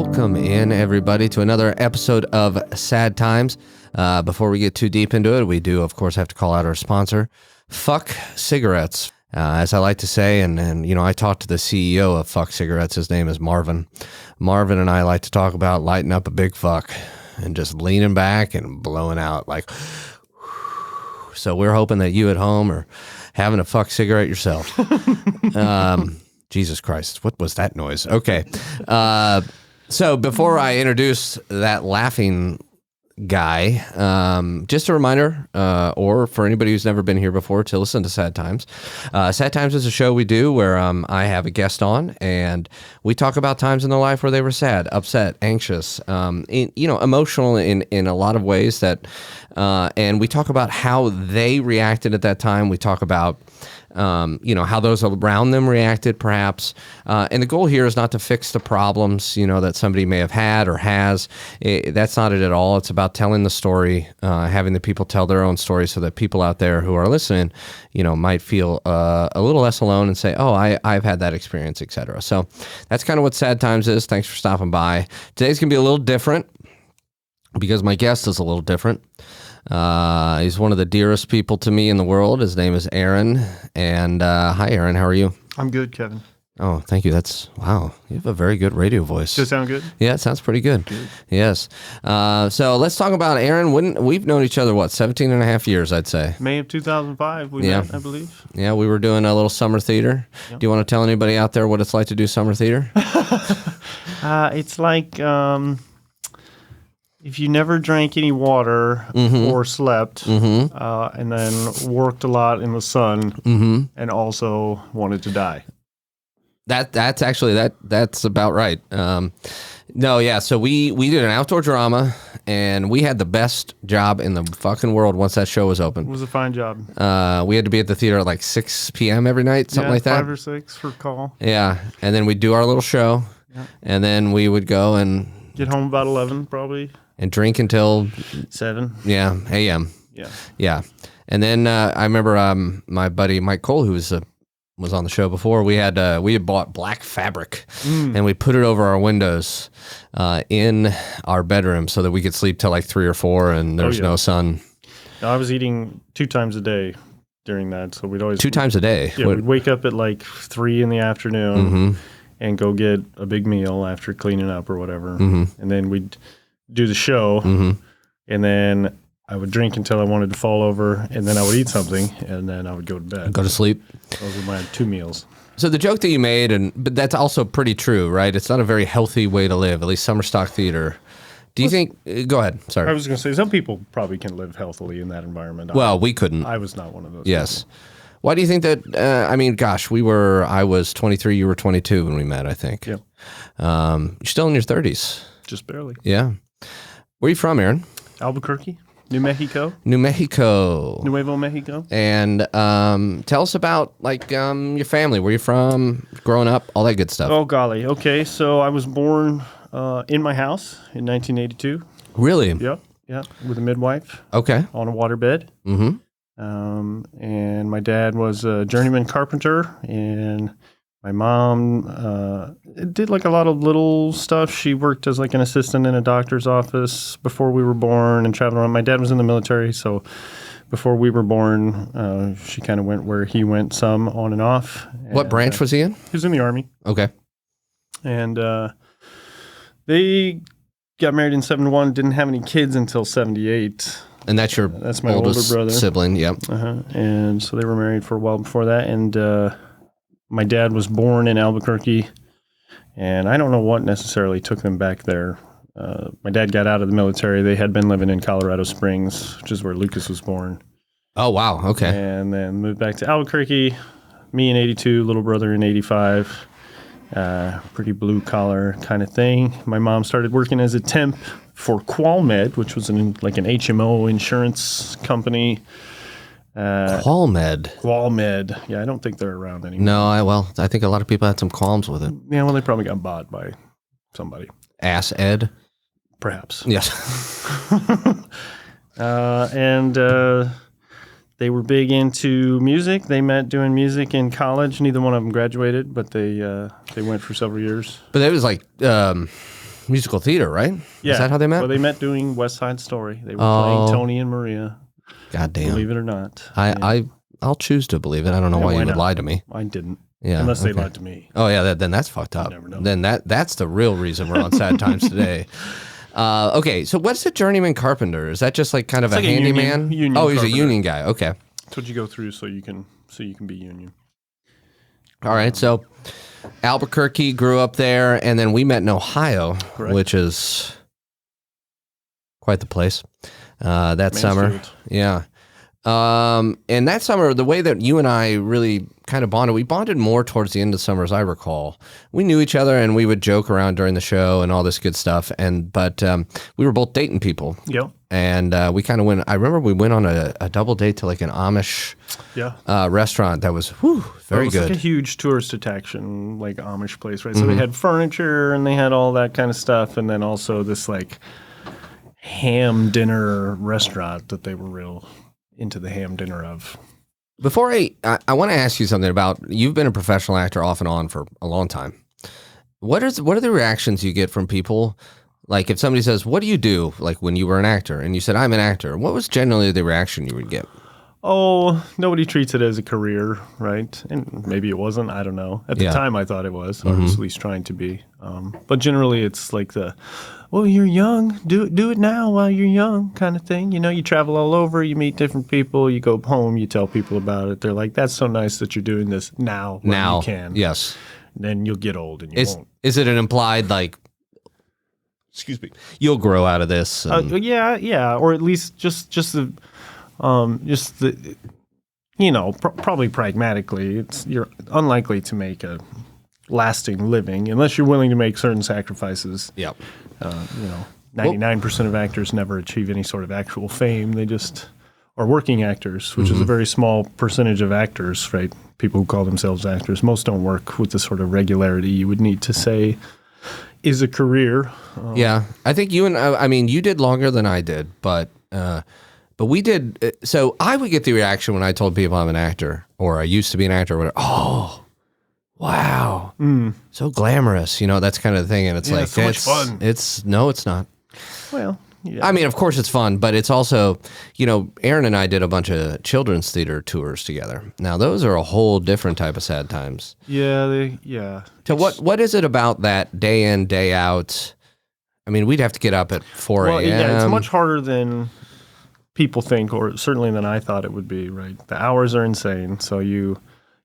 Welcome in, everybody, to another episode of Sad Times. Before we get too deep into it, we do, of course, have to call out our sponsor, Fuck Cigarettes. As I like to say, and you know, I talked to the CEO of Fuck Cigarettes. His name is Marvin. Marvin and I like to talk about lighting up a big fuck and just leaning back and blowing out like. So we're hoping that you at home are having a fuck cigarette yourself. Jesus Christ, what was that noise? Okay. So before I introduce that laughing guy, just a reminder, or for anybody who's never been here before, to listen to Sad Times. Sad Times is a show we do where I have a guest on, and we talk about times in their life where they were sad, upset, anxious, emotional in a lot of ways that, and we talk about how they reacted at that time. We talk about how those around them reacted, perhaps. And the goal here is not to fix the problems, that somebody may have had or has. That's not it at all. It's about telling the story, having the people tell their own story so that people out there who are listening, might feel a little less alone and say, oh, I've had that experience, etc. So that's kind of what Sad Times is. Thanks for stopping by. Today's going to be a little different because my guest is a little different. He's one of the dearest people to me in the world. His name is Aaron. And hi, Aaron. How are you? I'm good, Kevin. Oh, thank you. Wow. You have a very good radio voice. Does it sound good? Yeah, it sounds pretty good. Yes. So let's talk about Aaron. We've known each other, 17 and a half years, I'd say. May of 2005, we met, I believe. Yeah, we were doing a little summer theater. Yep. Do you want to tell anybody out there what it's like to do summer theater? It's like... if you never drank any water or slept, and then worked a lot in the sun, and also wanted to die. That's actually that's about right. So we did an outdoor drama, and we had the best job in the fucking world once that show was open. It was a fine job. We had to be at the theater at like 6 p.m. every night, something like that. 5 or 6 for call. Yeah, and then we'd do our little show, and then we would go and... Get home about 11, probably. And drink until 7. Yeah, a.m. Yeah. And then I remember my buddy Mike Cole, who was on the show before. We had bought black fabric, and we put it over our windows in our bedroom so that we could sleep till like 3 or 4, and there's no sun. No, I was eating 2 times a day during that, so we'd always 2 times a day. Yeah, we'd wake up at like 3 in the afternoon. And go get a big meal after cleaning up or whatever. And then we'd do the show. And then I would drink until I wanted to fall over. And then I would eat something. And then I would go to bed. Go to sleep. Those were my 2 meals. So the joke that you made, but that's also pretty true, right? It's not a very healthy way to live, at least summer stock theater. Do you think... Go ahead. Sorry. I was going to say, some people probably can live healthily in that environment. Well, we couldn't. I was not one of those. Yes. People. Why do you think that, I was 23, you were 22 when we met, I think. Yep. You're still in your 30s. Just barely. Yeah. Where are you from, Aaron? Albuquerque, New Mexico. Nuevo Mexico. And tell us about, your family. Where you from, growing up, all that good stuff. Oh, golly. Okay, so I was born in my house in 1982. Really? Yep, with a midwife. Okay. On a waterbed. And my dad was a journeyman carpenter, and my mom did like a lot of little stuff. She worked as like an assistant in a doctor's office before we were born and traveled around. My dad was in the military, so before we were born, she kind of went where he went, some on and off. What branch was he in? He was in the Army. Okay. And they got married in 71, didn't have any kids until 78. And that's my older brother. Sibling, yep. And so they were married for a while before that. And my dad was born in Albuquerque, and I don't know what necessarily took them back there. My dad got out of the military. They had been living in Colorado Springs, which is where Lucas was born. Oh, wow. Okay. And then moved back to Albuquerque, me in 82, little brother in 85. Pretty blue collar kind of thing. My mom started working as a temp for Qualmed, which was an HMO insurance company. Qualmed. Yeah, I don't think they're around anymore. No, I think a lot of people had some qualms with it. Yeah, well, they probably got bought by somebody. Ass Ed? Perhaps. Yes. They were big into music. They met doing music in college. Neither one of them graduated, but they went for several years. But it was like musical theater, right? Yeah. Is that how they met? Well, they met doing West Side Story. They were Oh. playing Tony and Maria. God damn. Believe it or not. I'll choose to believe it. I don't know why you would not? lie to me. I didn't. Yeah, Unless they lied to me. Oh yeah, then that's fucked up. never know. Then that's the real reason we're on sad times today. Okay, so what's a journeyman carpenter? Is that just like kind of a handyman? Union oh, he's carpenter. a union guy. Okay. That's what you go through so you can be union. All right, so Albuquerque, grew up there, and then we met in Ohio, Correct. which is quite the place. That summer, Mansfield. yeah. And that summer, the way that you and I really kind of bonded, we bonded more towards the end of summer, as I recall. We knew each other, and we would joke around during the show and all this good stuff. But we were both dating people. Yep. And we kind of went. I remember we went on a double date to like an Amish restaurant that was very it was good. like a huge tourist attraction, like Amish place, right? So they had furniture and they had all that kind of stuff, and then also this like ham dinner restaurant that they were real into the ham dinner of. Before I want to ask you something about, you've been a professional actor off and on for a long time. What are the reactions you get from people? Like if somebody says, "What do you do?" Like when you were an actor, and you said, "I'm an actor." What was generally the reaction you would get? Oh, nobody treats it as a career, right? And maybe it wasn't. I don't know. At the time, I thought it was. I was at least trying to be. But generally, it's like well, you're young. Do it now while you're young kind of thing. You know, you travel all over. You meet different people. You go home. You tell people about it. They're like, "That's so nice that you're doing this now while you can." Yes. Then you'll get old and you won't. Is it an implied like? Excuse me. You'll grow out of this. Yeah, or at least just the, probably pragmatically, you're unlikely to make a lasting living unless you're willing to make certain sacrifices. Yep. 99% of actors never achieve any sort of actual fame. They just are working actors, which is a very small percentage of actors, right? People who call themselves actors. Most don't work with the sort of regularity you would need to say is a career. Yeah, I think you and I mean, you did longer than I did, but we did. So I would get the reaction when I told people I'm an actor or I used to be an actor. Or whatever, oh, wow, so glamorous. That's kind of the thing, and it's like so much fun. It's not. Well, yeah. I mean, of course it's fun, but it's also, Aaron and I did a bunch of children's theater tours together. Now those are a whole different type of sad times. Yeah. So what is it about that day in, day out? I mean, we'd have to get up at 4 a.m. Well, yeah, it's much harder than people think, or certainly than I thought it would be, right? The hours are insane. So you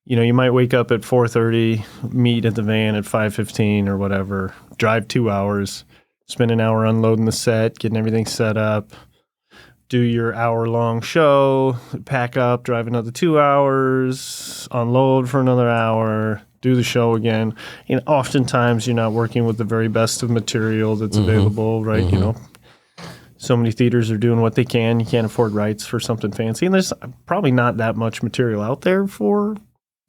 might wake up at 4:30, meet at the van at 5:15 or whatever, drive 2 hours, spend an hour unloading the set, getting everything set up, do your hour-long show, pack up, drive another 2 hours, unload for another hour, do the show again. Oftentimes you're not working with the very best of material that's available, right? So many theaters are doing what they can. You can't afford rights for something fancy. And there's probably not that much material out there for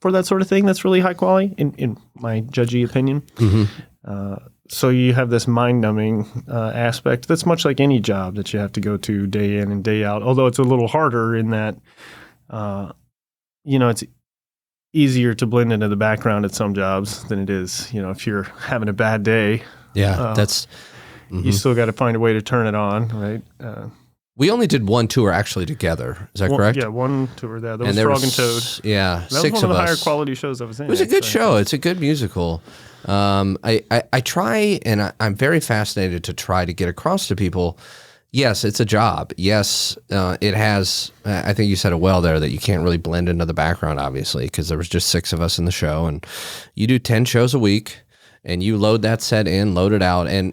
that sort of thing that's really high quality, in my judgy opinion. So you have this mind-numbing aspect that's much like any job that you have to go to day in and day out, although it's a little harder in that, it's easier to blend into the background at some jobs than it is, if you're having a bad day. Yeah, You still got to find a way to turn it on, right? We only did one tour actually together. Is that correct? Yeah, one tour there. That was Frog and Toad. Yeah, that 6 was one of the us. higher quality shows I was in. It was a good show. It's a good musical. I try, and I'm very fascinated to try to get across to people. Yes, it's a job. Yes, it has. I think you said it well there that you can't really blend into the background, obviously, because there was just 6 of us in the show, and you do 10 shows a week, and you load that set in, load it out, and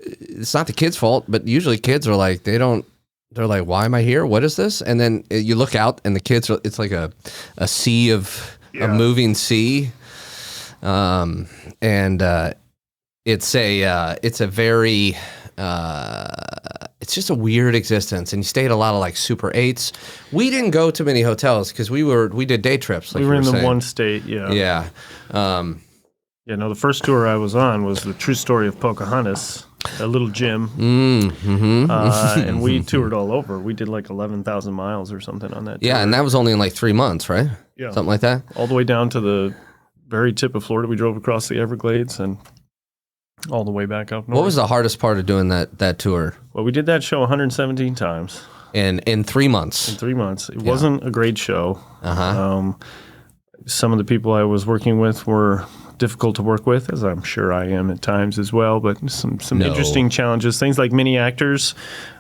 it's not the kids' fault, but usually kids are like, they're like, why am I here? What is this? And then you look out and the kids it's like a sea of a moving sea. It's a very, it's just a weird existence. And you stay at a lot of like Super 8s. We didn't go to many hotels because we did day trips. Like we were in the saying. one state. Yeah. Yeah. The first tour I was on was the true story of Pocahontas, a little Jim. And we toured all over. We did like 11,000 miles or something on that tour. Yeah, and that was only in like 3 months, right? Yeah. Something like that? All the way down to the very tip of Florida. We drove across the Everglades, and all the way back up north. What was the hardest part of doing that tour? Well, we did that show 117 times. In 3 months. In 3 months. It wasn't a great show. Uh-huh. Some of the people I was working with were difficult to work with, as I'm sure I am at times as well, but some interesting challenges. Things like mini actors.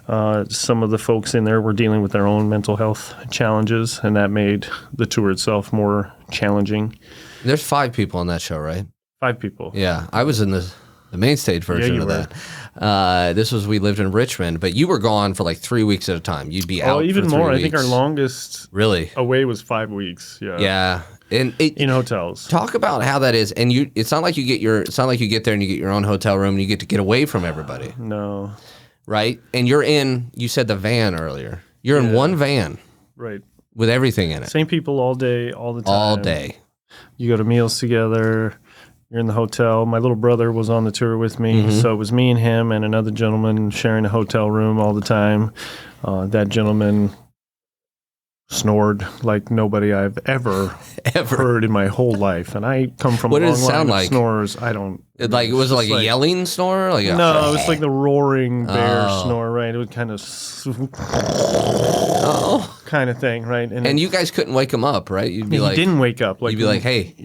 Some of the folks in there were dealing with their own mental health challenges, and that made the tour itself more challenging. There's 5 people on that show, right? 5 people. Yeah. I was in the main stage version of that. We lived in Richmond, but you were gone for like 3 weeks at a time. You'd be out even for 3 more. weeks. I think our longest away was 5 weeks. Yeah. Yeah. And in hotels. Talk about how that is. And it's not like you get there and you get your own hotel room and you get away from everybody. No. Right? And you said the van earlier. You're in one van. Right. With everything in it. Same people all day, all the time. All day. You go to meals together. You're in the hotel. My little brother was on the tour with me. So it was me and him and another gentleman sharing a hotel room all the time. That gentleman snored like nobody I've ever heard in my whole life. And I come from a long line of snorers. I don't... Was it like a yelling snore? No, it was like the roaring bear snore, right? It would kind of... kind of thing, right? And you guys couldn't wake him up, right? You'd be like... He didn't wake up. You'd be like, hey.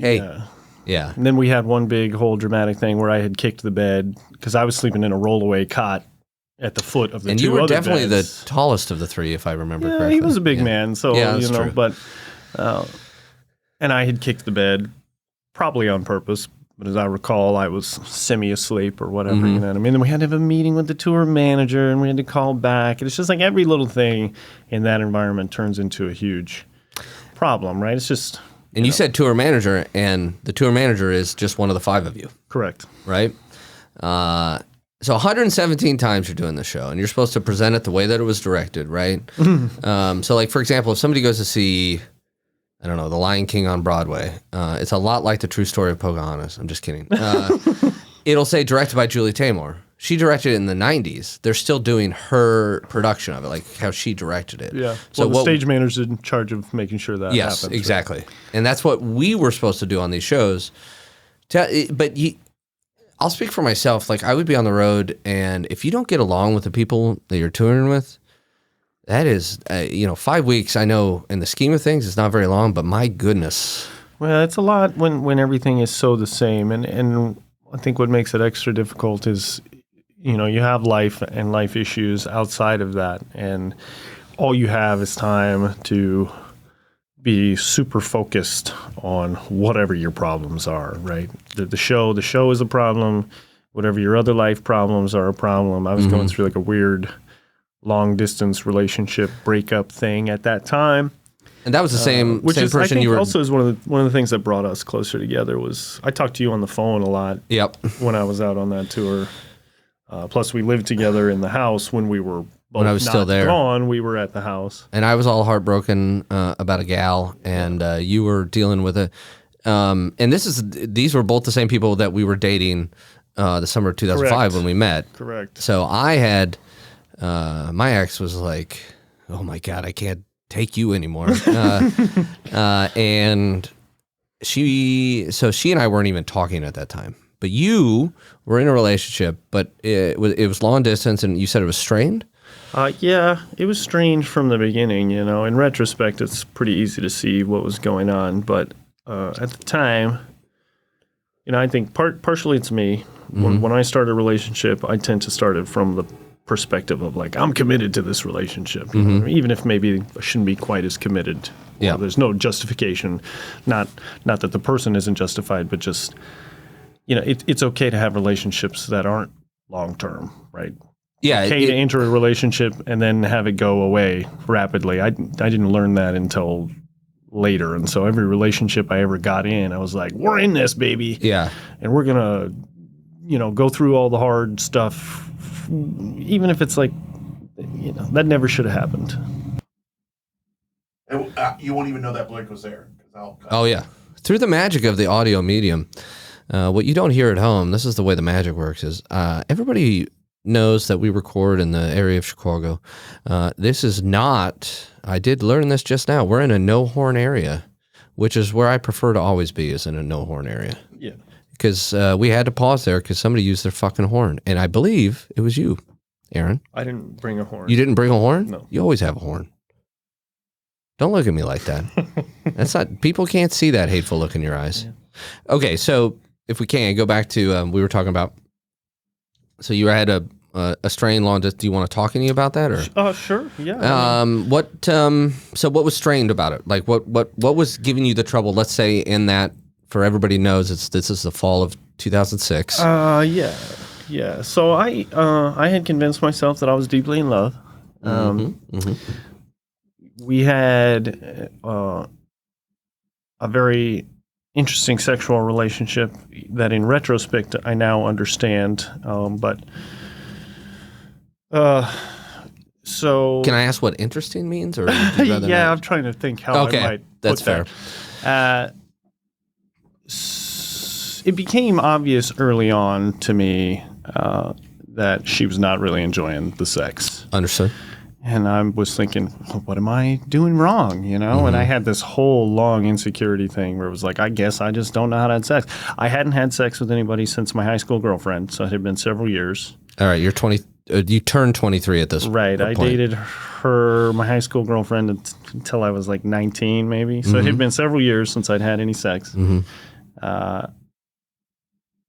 Yeah. And then we had one big whole dramatic thing where I had kicked the bed because I was sleeping in a rollaway cot at the foot of the and two you were other definitely beds. the tallest of the 3, if I remember correctly. He was a big man, so that's true. But and I had kicked the bed probably on purpose. But as I recall, I was semi-asleep or whatever. You know what I mean? And we had to have a meeting with the tour manager, and we had to call back. And it's just like every little thing in that environment turns into a huge problem, right? It's just. And you said tour manager, and the tour manager is just one of the 5 of you. Correct. Right? So 117 times you're doing the show, and you're supposed to present it the way that it was directed, right? So, like, for example, if somebody goes to see, I don't know, The Lion King on Broadway, it's a lot like the true story of Pocahontas. I'm just kidding. It'll say directed by Julie Taymor. She directed it in the 90s. They're still doing her production of it, like how she directed it. Yeah. So the stage manager's in charge of making sure that happens. Yes, exactly. Right? And that's what we were supposed to do on these shows. I'll speak for myself. Like, I would be on the road, and if you don't get along with the people that you're touring with, that is, 5 weeks, I know in the scheme of things, it's not very long, but my goodness. Well, it's a lot when everything is so the same. And I think what makes it extra difficult is, you have life and life issues outside of that. And all you have is time to be super focused on whatever your problems are, right? The show is a problem. Whatever your other life problems are a problem. I was going through like a weird long distance relationship breakup thing at that time. And that was the same person I think you were. Also is one of the things that brought us closer together was I talked to you on the phone a lot. Yep. When I was out on that tour. Plus, we lived together in the house when we were both when I was still there. Gone. We were at the house, and I was all heartbroken about a gal, and you were dealing with it. And these were both the same people that we were dating the summer of 2005 Correct. when we met. Correct. So I had my ex was like, "Oh my God, I can't take you anymore," and she and I weren't even talking at that time. But you were in a relationship, but it was long distance, and you said it was strained? Yeah, it was strange from the beginning, In retrospect, it's pretty easy to see what was going on. But at the time, I think partially it's me. When I start a relationship, I tend to start it from the perspective of, like, I'm committed to this relationship. Even if maybe I shouldn't be quite as committed. Yeah. There's no justification. Not that the person isn't justified, but just... it's okay to have relationships that aren't long-term, right? Yeah. Okay to enter a relationship and then have it go away rapidly. I didn't learn that until later. And so every relationship I ever got in, I was like, we're in this, baby. Yeah. And we're going to, go through all the hard stuff, even if it's like, that never should have happened. And you won't even know that Blake was there. Oh, yeah. Through the magic of the audio medium. What you don't hear at home, this is the way the magic works, is everybody knows that we record in the area of Chicago. This is not, I did learn this just now, we're in a no-horn area, which is where I prefer to always be, is in a no-horn area. Yeah. because we had to pause there because somebody used their fucking horn, and I believe it was you, Aaron. I didn't bring a horn. You didn't bring a horn? No. You always have a horn. Don't look at me like that. That's not. People can't see that hateful look in your eyes. Yeah. Okay, so if we can go back to we were talking about. So you had a strain long. Do you want to talk any about that or? Sure. Yeah. So what was strained about it? Like what was giving you the trouble? Let's say in that, for everybody knows, this is the fall of 2006. Yeah. So I had convinced myself that I was deeply in love. We had a very interesting sexual relationship that, in retrospect, I now understand. So can I ask what interesting means, or would you rather yeah, not? I'm trying to think how I might that's put fair. It became obvious early on to me that she was not really enjoying the sex. Understood. And I was thinking, what am I doing wrong? And I had this whole long insecurity thing where it was like, I guess I just don't know how to have sex. I hadn't had sex with anybody since my high school girlfriend, so it had been several years. All right, you're 20. You turned 23 at this right. I dated her, my high school girlfriend, until I was like 19, maybe. So it had been several years since I'd had any sex.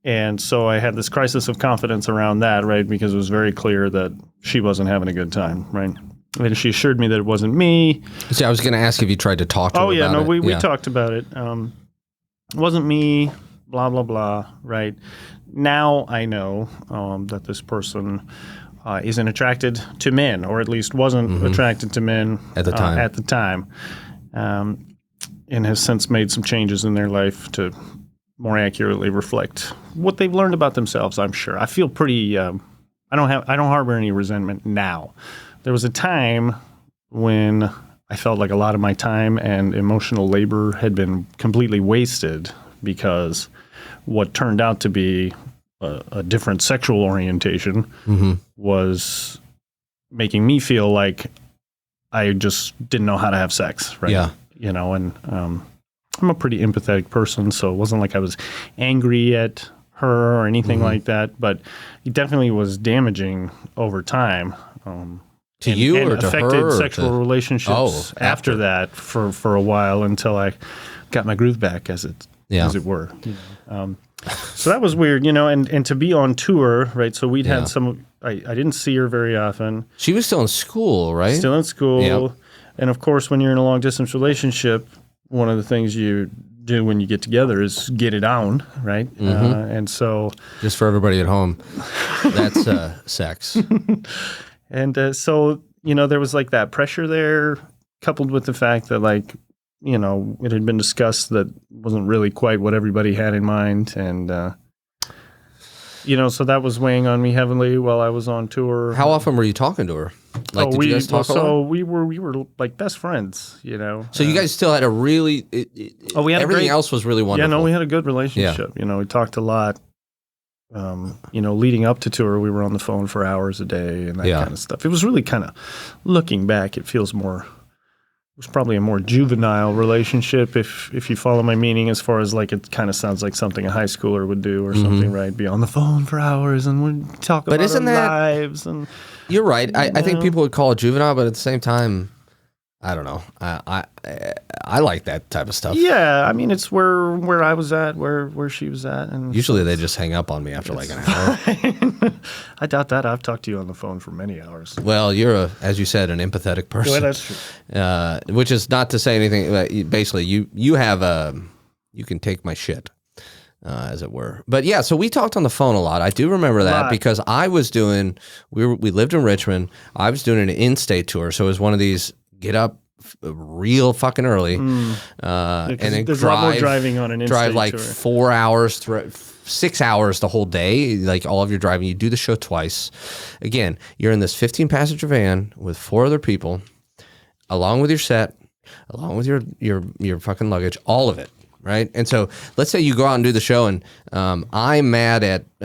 And so I had this crisis of confidence around that, right? Because it was very clear that she wasn't having a good time, right? And she assured me that it wasn't me. See, I was going to ask if you tried to talk to her about it. We talked about it. It wasn't me, blah, blah, blah, right? Now I know that this person isn't attracted to men, or at least wasn't attracted to men at the time. And has since made some changes in their life to more accurately reflect what they've learned about themselves. I'm sure. I feel pretty. I don't harbor any resentment now. There was a time when I felt like a lot of my time and emotional labor had been completely wasted because what turned out to be a different sexual orientation was making me feel like I just didn't know how to have sex, right? Yeah. I'm a pretty empathetic person, so it wasn't like I was angry at her or anything like that, but it definitely was damaging over time. To you or to affected her? Sexual relationships after that for a while until I got my groove back, as it were. So that was weird, and to be on tour, right? So we'd had I didn't see her very often. She was still in school, right? Still in school. Yep. And of course, when you're in a long distance relationship, one of the things you do when you get together is get it on, right? And so, just for everybody at home, that's sex. And so, there was like that pressure there, coupled with the fact that it had been discussed that wasn't really quite what everybody had in mind. And, so that was weighing on me heavily while I was on tour. How often were you talking to her? Did you guys talk a lot? So we were like best friends, So you guys still had a really, we had everything else was really wonderful. Yeah, no, we had a good relationship. Yeah. We talked a lot. Leading up to tour, we were on the phone for hours a day and that kind of stuff. It was really kind of, looking back, it was probably a more juvenile relationship, if you follow my meaning, as far as like it kind of sounds like something a high schooler would do or something, right? Be on the phone for hours and we'd talk about our lives. And you're right. I think people would call it juvenile, but at the same time, I don't know. I like that type of stuff. Yeah, I mean, it's where I was at, where she was at, and usually they just hang up on me after like an hour. I doubt that. I've talked to you on the phone for many hours. Well, you're as you said, an empathetic person. Well, that's true. Which is not to say anything. But basically, you have you can take my shit, as it were. But yeah, so we talked on the phone a lot. I do remember that because I was doing. We lived in Richmond. I was doing an in-state tour, so it was one of these. Get up real fucking early, and then there's a lot more driving on an drive like tour. 4 hours, 6 hours the whole day, like all of your driving. You do the show twice. Again, you're in this 15-passenger van with 4 other people, along with your set, along with your fucking luggage, all of it. Right. And so let's say you go out and do the show and I'm mad at,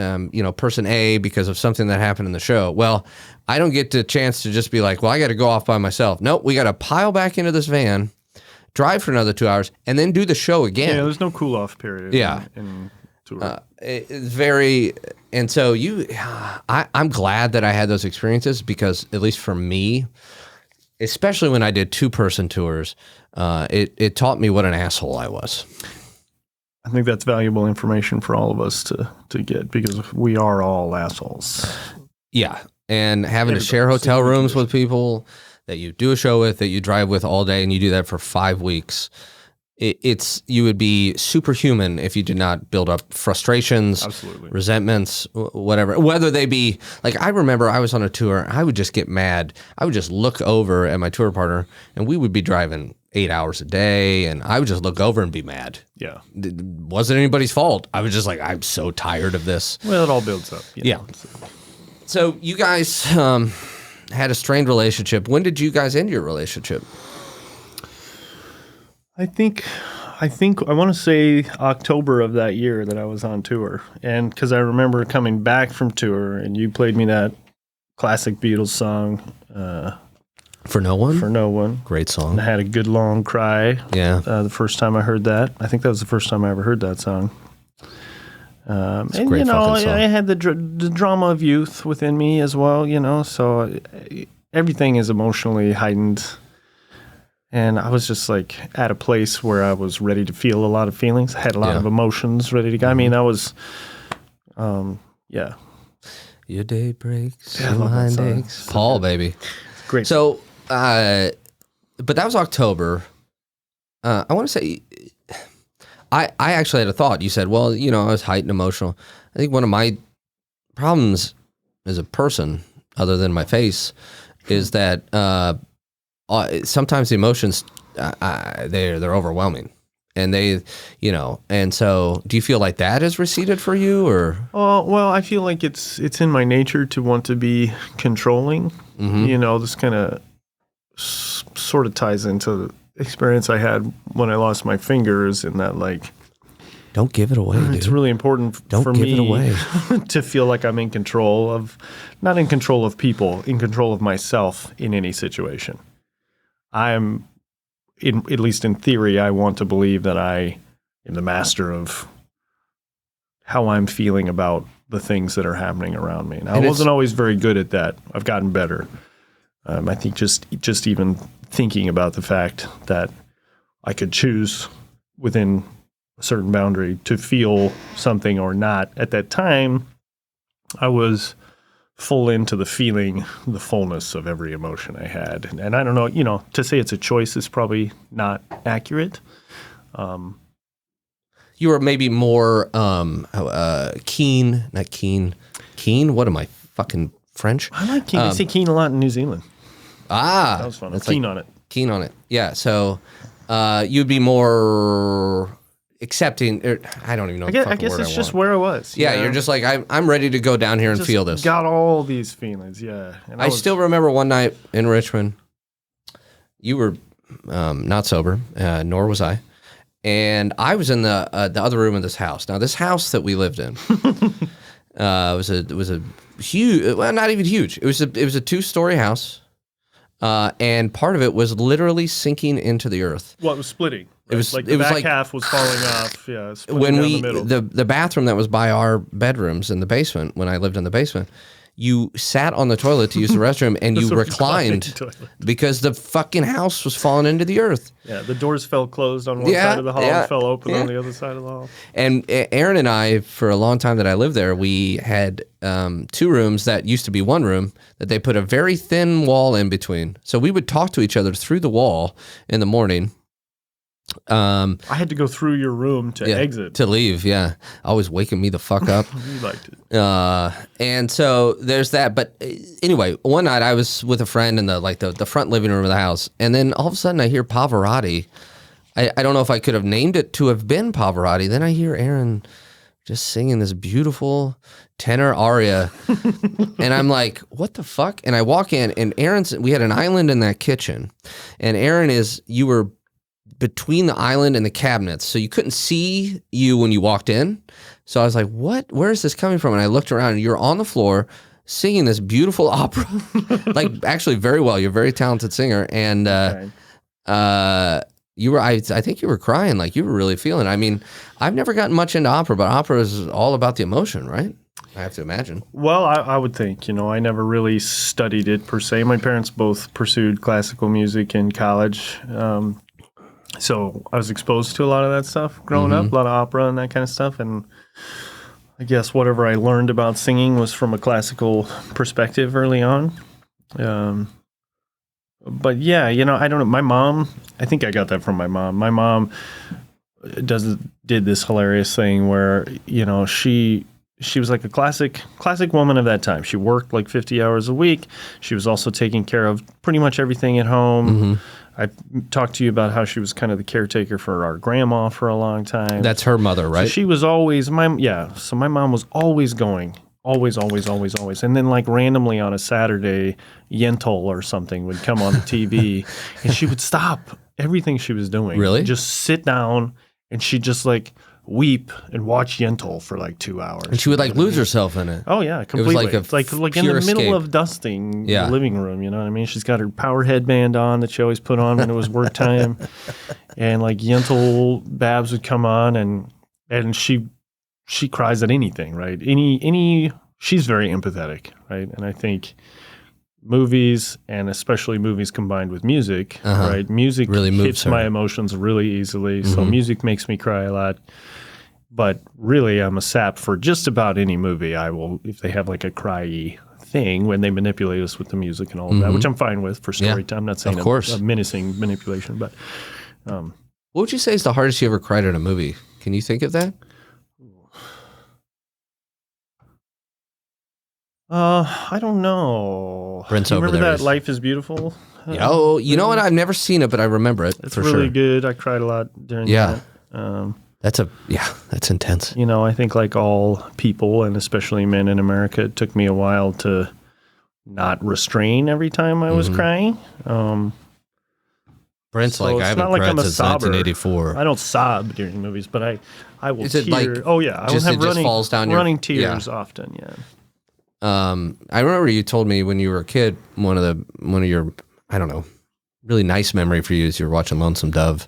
person A because of something that happened in the show. Well, I don't get the chance to just be like, well, I got to go off by myself. Nope. We got to pile back into this van, drive for another 2 hours and then do the show again. Yeah. There's no cool off period. Yeah. tour. It's very, and so I'm glad that I had those experiences because at least for me, especially when I did 2-person tours, it taught me what an asshole I was. I think that's valuable information for all of us to get because we are all assholes. Yeah. And having to share hotel rooms with people that you do a show with, that you drive with all day, and you do that for 5 weeks, you would be superhuman if you did not build up frustrations, Absolutely. resentments, whatever, whether they be like, I remember I was on a tour, I would just get mad. I would just look over at my tour partner and we would be driving 8 hours a day and I would just look over and be mad. Yeah. It wasn't anybody's fault. I was just like, I'm so tired of this. Well, it all builds up. Yeah. So you guys had a strained relationship. When did you guys end your relationship? I think I want to say October of that year that I was on tour. And because I remember coming back from tour and you played me that classic Beatles song, For No One? For No One. Great song. And I had a good long cry Yeah. the first time I heard that. I think that was the first time I ever heard that song. It's a and, great fucking song. I had the drama of youth within me as well, so everything is emotionally heightened. And I was just like at a place where I was ready to feel a lot of feelings. I had a lot of emotions ready to go. I mean, I was, Your day breaks, Yeah, I your love that mind song. aches. Paul, baby. Great. So, but that was October. I want to say, I actually had a thought. You said, well, I was heightened emotional. I think one of my problems as a person, other than my face, is that sometimes the emotions, they're overwhelming. And and so do you feel like that has receded for you or? Well, I feel like it's in my nature to want to be controlling. Mm-hmm. This kind of sort of ties into the experience I had when I lost my fingers in that, like, Don't give it away, dude. it's really important Don't for give me it away. to feel like I'm in control of, not in control of people, in control of myself in any situation. I'm, at least in theory, I want to believe that I am the master of how I'm feeling about the things that are happening around me. Now, I wasn't always very good at that. I've gotten better. I think just even thinking about the fact that I could choose within a certain boundary to feel something or not. At that time, I was full into the feeling, the fullness of every emotion I had. And I don't know, to say it's a choice is probably not accurate. You were maybe more keen. What am I, fucking French? I like keen. I say keen a lot in New Zealand. Ah. That was fun. That's Keen on it. Keen on it. Yeah. So you'd be more accepting. I don't even know. I guess it's just where I was. Yeah, you're just like, I'm ready to go down here and feel this. Got all these feelings, yeah. And I still remember one night in Richmond, you were not sober, nor was I. And I was in the other room of this house. Now, this house that we lived in was a huge, well, not even huge. It was a 2-story house, and part of it was literally sinking into the earth. Well, it was splitting. Right? It was like the it was back like half was falling off. Yeah, splitting when down we the middle. the bathroom that was by our bedrooms in the basement. When I lived in the basement, you sat on the toilet to use the restroom and you reclined because the fucking house was falling into the earth. Yeah, the doors fell closed on one side of the hall and fell open on the other side of the hall. And Aaron and I, for a long time that I lived there, we had 2 rooms that used to be one room that they put a very thin wall in between. So we would talk to each other through the wall in the morning. I had to go through your room to exit. To leave, yeah. Always waking me the fuck up. You liked it. And so there's that. But anyway, one night I was with a friend in the front living room of the house, and then all of a sudden I hear Pavarotti. I don't know if I could have named it to have been Pavarotti. Then I hear Aaron just singing this beautiful tenor aria. And I'm like, what the fuck? And I walk in, and we had an island in that kitchen. And you were between the island and the cabinets, so you couldn't see you when you walked in. So I was like, what? Where is this coming from? And I looked around, and you're on the floor singing this beautiful opera. Like, actually very well. You're a very talented singer. And You were, I think you were crying, like you were really feeling. I mean, I've never gotten much into opera, but opera is all about the emotion, right? I have to imagine. Well, I would think, I never really studied it per se. My parents both pursued classical music in college. So I was exposed to a lot of that stuff growing up, a lot of opera and that kind of stuff. And I guess whatever I learned about singing was from a classical perspective early on. But yeah, I don't know. My mom, I think I got that from my mom. My mom did this hilarious thing where, she was like a classic woman of that time. She worked like 50 hours a week. She was also taking care of pretty much everything at home. I talked to you about how she was kind of the caretaker for our grandma for a long time. That's her mother, right? So she was always so my mom was always going. Always. And then like randomly on a Saturday, Yentl or something would come on the TV and she would stop everything she was doing. Really? Just sit down and she'd just like weep and watch Yentl for like 2 hours. And she would like lose herself in it. Oh yeah, completely. It was like like in the middle escape. of dusting the living room, you know what I mean? She's got her power headband on that she always put on when it was work time. And like Yentl Babs would come on and she cries at anything, right? She's very empathetic, right? And I think movies, and especially movies combined with music, right? Music really hits her. my emotions really easily. So music makes me cry a lot. But really, I'm a sap for just about any movie. I will, if they have like a cry-y thing when they manipulate us with the music and all of that, which I'm fine with for story time. I'm not saying a menacing manipulation, but what would you say is the hardest you ever cried at a movie? Can you think of that? I don't know. Brent's you over remember there. that Life is Beautiful? Oh, you know what? I've never seen it, but I remember it. It's for really sure. good. I cried a lot during that. That's intense. I think like all people, and especially men in America, it took me a while to not restrain every time I was crying. Brent's so like, I it's haven't not like cried I'm a since sobber. 1984. I don't sob during movies, but I will Is it tear. like Oh yeah, I will just- have it just falls down your- running tears often. Yeah. I remember you told me when you were a kid, one of your, I don't know, really nice memory for you is you were watching Lonesome Dove,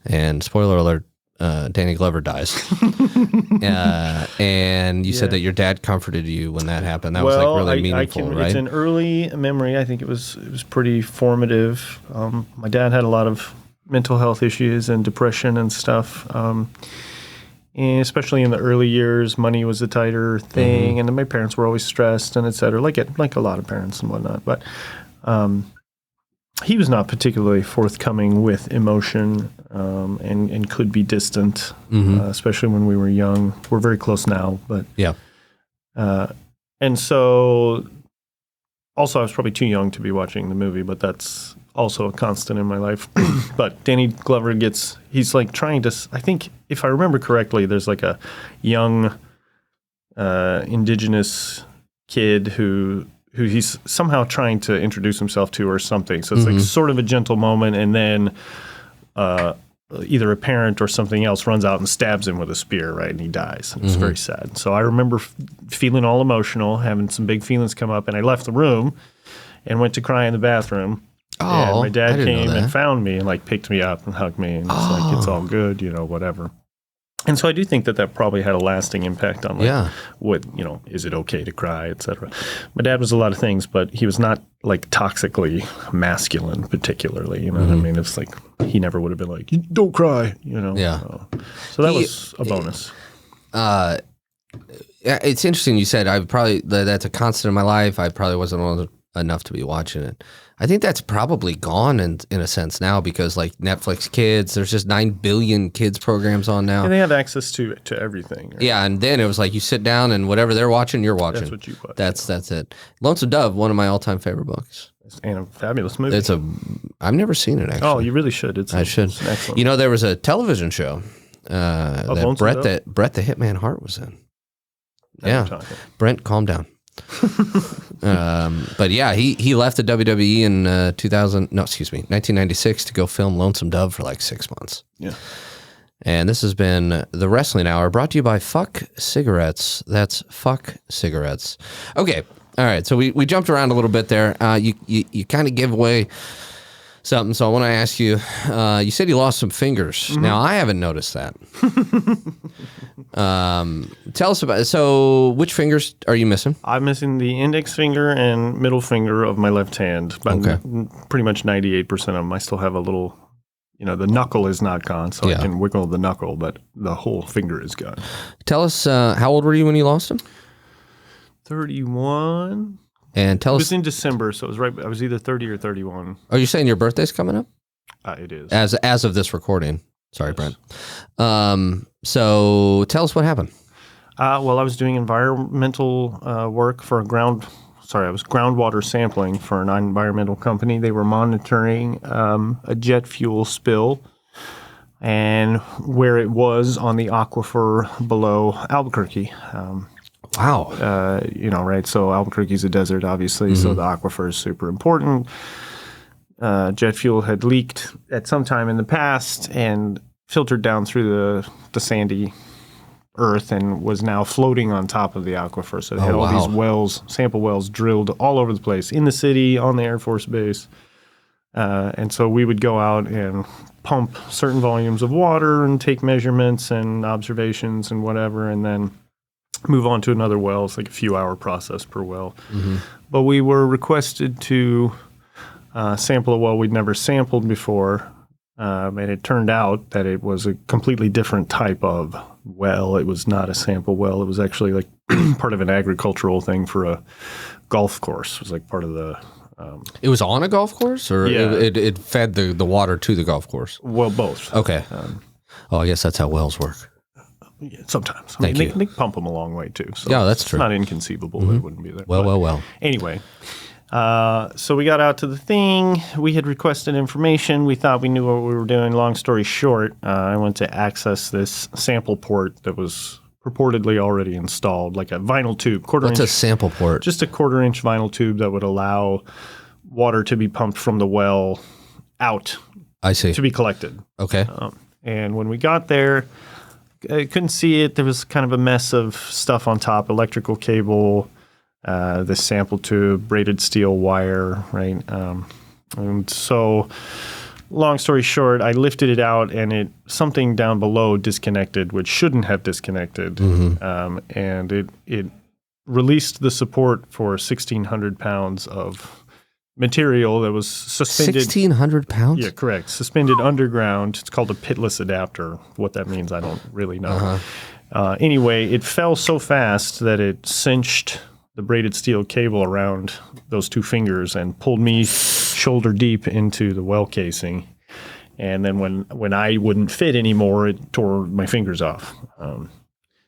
and spoiler alert, Danny Glover dies. And you said that your dad comforted you when that happened. That was like really meaningful, right? It's an early memory. I think it was pretty formative. My dad had a lot of mental health issues and depression and stuff. And especially in the early years, money was a tighter thing, and then my parents were always stressed and et cetera, like a lot of parents and whatnot. But he was not particularly forthcoming with emotion, and could be distant, especially when we were young. We're very close now, but and so also I was probably too young to be watching the movie, but that's also a constant in my life. But Danny Glover he's like trying to, I think if I remember correctly, there's like a young indigenous kid who he's somehow trying to introduce himself to or something. So it's like sort of a gentle moment, and then either a parent or something else runs out and stabs him with a spear, right? And he dies. And it's very sad. So I remember feeling all emotional, having some big feelings come up, and I left the room and went to cry in the bathroom. And my dad came and found me and like picked me up and hugged me, and it's like, it's all good, whatever. And so I do think that probably had a lasting impact on like what, is it okay to cry, et cetera. My dad was a lot of things, but he was not like toxically masculine particularly, you know what I mean? It's like he never would have been like, don't cry, Yeah. So that was a bonus. It's interesting you said that's a constant in my life. I probably wasn't old enough to be watching it. I think that's probably gone in a sense now, because like Netflix Kids, there's just 9 billion kids programs on now. And they have access to everything. Right? Yeah, and then it was like you sit down and whatever they're watching, you're watching. That's what you watch. That's it. Lonesome Dove, one of my all-time favorite books. And a fabulous movie. I've never seen it actually. Oh, you really should. I should. It's excellent. There was a television show that Brett the Hitman Hart was in. Yeah, Brent, calm down. But yeah, he left the WWE in 1996 to go film Lonesome Dove for like 6 months. Yeah. And this has been the Wrestling Hour, brought to you by Fuck Cigarettes. That's Fuck Cigarettes. Okay, all right. So we jumped around a little bit there. You kind of give away something. So I want to ask you, you said you lost some fingers. Mm-hmm. Now, I haven't noticed that. Tell us about it. So which fingers are you missing? I'm missing the index finger and middle finger of my left hand, but pretty much 98% of them. I still have a little, the knuckle is not gone, so I can wiggle the knuckle, but the whole finger is gone. Tell us, how old were you when you lost them? 31. And tell It us, was in December, so it was right. I was either 30 or 31. are you saying your birthday's coming up? It is. As of this recording. Sorry, Brent. So tell us what happened. Well, I was doing environmental work for I was groundwater sampling for an environmental company. They were monitoring a jet fuel spill and where it was on the aquifer below Albuquerque. Wow. Right? So Albuquerque's a desert, obviously, so the aquifer is super important. Jet fuel had leaked at some time in the past and filtered down through the sandy earth and was now floating on top of the aquifer. So they had all these wells, sample wells drilled all over the place, in the city, on the Air Force Base. And so we would go out and pump certain volumes of water and take measurements and observations and whatever, and then move on to another well. It's like a few-hour process per well. Mm-hmm. But we were requested to sample a well we'd never sampled before, and it turned out that it was a completely different type of well. It was not a sample well. It was actually like part of an agricultural thing for a golf course. It was like part of the... it was on a golf course, or it fed the water to the golf course? Well, both. Okay. I guess that's how wells work. Yeah, sometimes. Thank you. They pump them a long way, too. So yeah, that's true. It's not inconceivable that it wouldn't be there. Well. Anyway, so we got out to the thing. We had requested information. We thought we knew what we were doing. Long story short, I went to access this sample port that was purportedly already installed, like a vinyl tube. What's a sample port? Just a 1/4-inch vinyl tube that would allow water to be pumped from the well out. I see. To be collected. Okay. And when we got there, I couldn't see it. There was kind of a mess of stuff on top, electrical cable, the sample tube, braided steel wire, right? And so, long story short, I lifted it out and something down below disconnected, which shouldn't have disconnected. Mm-hmm. And it released the support for 1,600 pounds of material that was suspended. 1,600 pounds? Yeah, correct. Suspended underground. It's called a pitless adapter. What that means, I don't really know. Anyway, it fell so fast that it cinched the braided steel cable around those two fingers and pulled me shoulder deep into the well casing. And then when I wouldn't fit anymore, it tore my fingers off.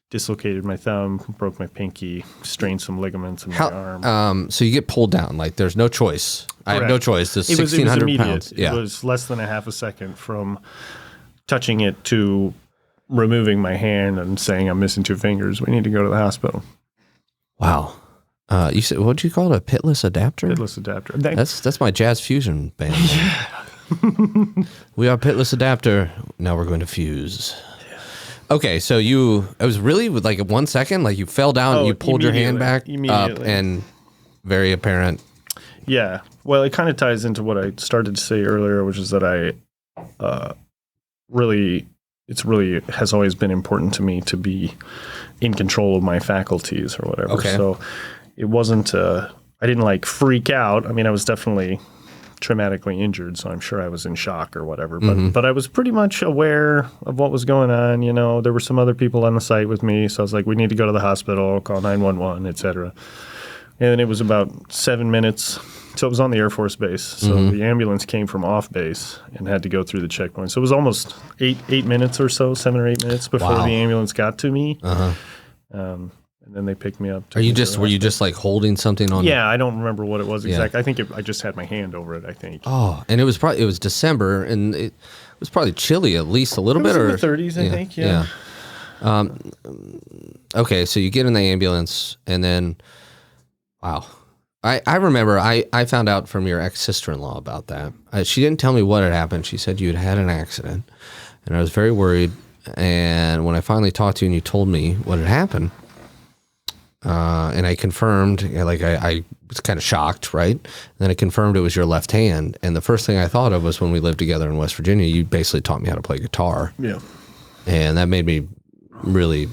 Dislocated my thumb, broke my pinky, strained some ligaments in my arm. So you get pulled down. Like there's no choice. Correct. I have no choice. This 1,600 pounds. It was less than a half a second from touching it to removing my hand and saying, I'm missing 2 fingers. We need to go to the hospital. Wow. You said, what'd you call it? A pitless adapter? Pitless adapter. That's my jazz fusion band. Yeah. We are pitless adapter. Now we're going to fuse. Okay, so it was really with like 1 second, like you fell down and you pulled your hand back up and very apparent. Yeah. Well, it kind of ties into what I started to say earlier, which is that it's really has always been important to me to be in control of my faculties or whatever. Okay. So it wasn't, I didn't like freak out. I mean, I was definitely traumatically injured, so I'm sure I was in shock or whatever. But I was pretty much aware of what was going on. There were some other people on the site with me, so I was like, we need to go to the hospital, call 911, etc. And then it was about 7 minutes. So it was on the Air Force Base. So the ambulance came from off base and had to go through the checkpoint. So it was almost 8 minutes or so, 7 or 8 minutes before the ambulance got to me. And then they picked me up. Were you just like holding something on? Yeah, I don't remember what it was exactly. I think I just had my hand over it, I think. Oh, and it was December, and it was probably chilly at least a little bit. In the 30s, I think, yeah. Okay, so you get in the ambulance, and then, wow. I remember I found out from your ex-sister-in-law about that. She didn't tell me what had happened. She said you had an accident, and I was very worried. And when I finally talked to you and you told me what had happened, and I confirmed, I was kind of shocked, right? And then I confirmed it was your left hand. And the first thing I thought of was when we lived together in West Virginia, you basically taught me how to play guitar. Yeah. And that made me really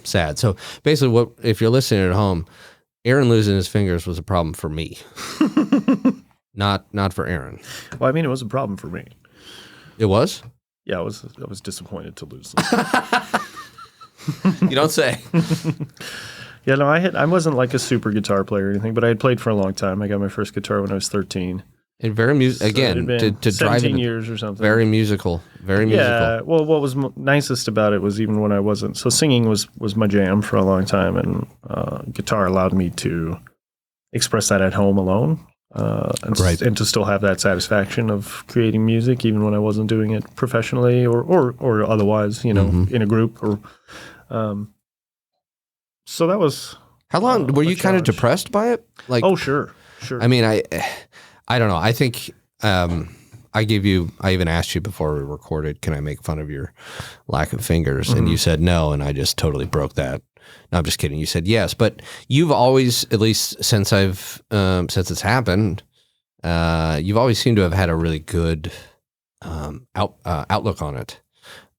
sad. So basically, if you're listening at home, Aaron losing his fingers was a problem for me, not for Aaron. Well, I mean, it was a problem for me. It was? Yeah, I was disappointed to lose them. You don't say. Yeah, no, I wasn't like a super guitar player or anything, but I had played for a long time. I got my first guitar when I was 13. And very again, to drive 17 years or something. Very musical. Yeah, well, what was nicest about it was even when I wasn't. So singing was my jam for a long time, and guitar allowed me to express that at home alone, and to still have that satisfaction of creating music, even when I wasn't doing it professionally or otherwise, in a group. Or so that was. How long were you kind of depressed by it? Like, oh, sure. I mean, I don't know. I think I even asked you before we recorded, can I make fun of your lack of fingers? And you said no, and I just totally broke that. No, I'm just kidding. You said yes, but you've always, at least since it's happened, you've always seemed to have had a really good outlook on it.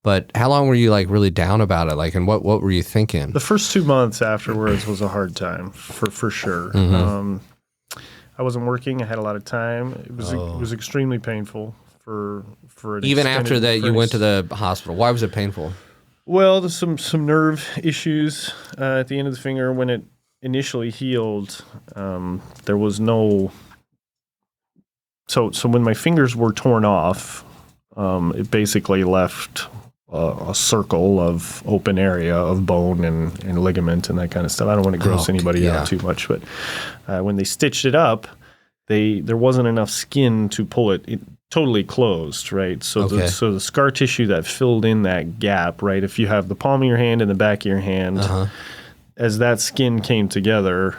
But how long were you like really down about it? Like, and what were you thinking? The first 2 months afterwards was a hard time for sure. I wasn't working. I had a lot of time. It was extremely painful for even after that. You went to the hospital. Why was it painful? Well, there's some nerve issues at the end of the finger. When it initially healed, there was no. So when my fingers were torn off, it basically left a circle of open area of bone and ligament and that kind of stuff. I don't want to gross anybody out too much, but when they stitched it up, there wasn't enough skin to pull it totally closed, right? So the scar tissue that filled in that gap, right? If you have the palm of your hand and the back of your hand, as that skin came together,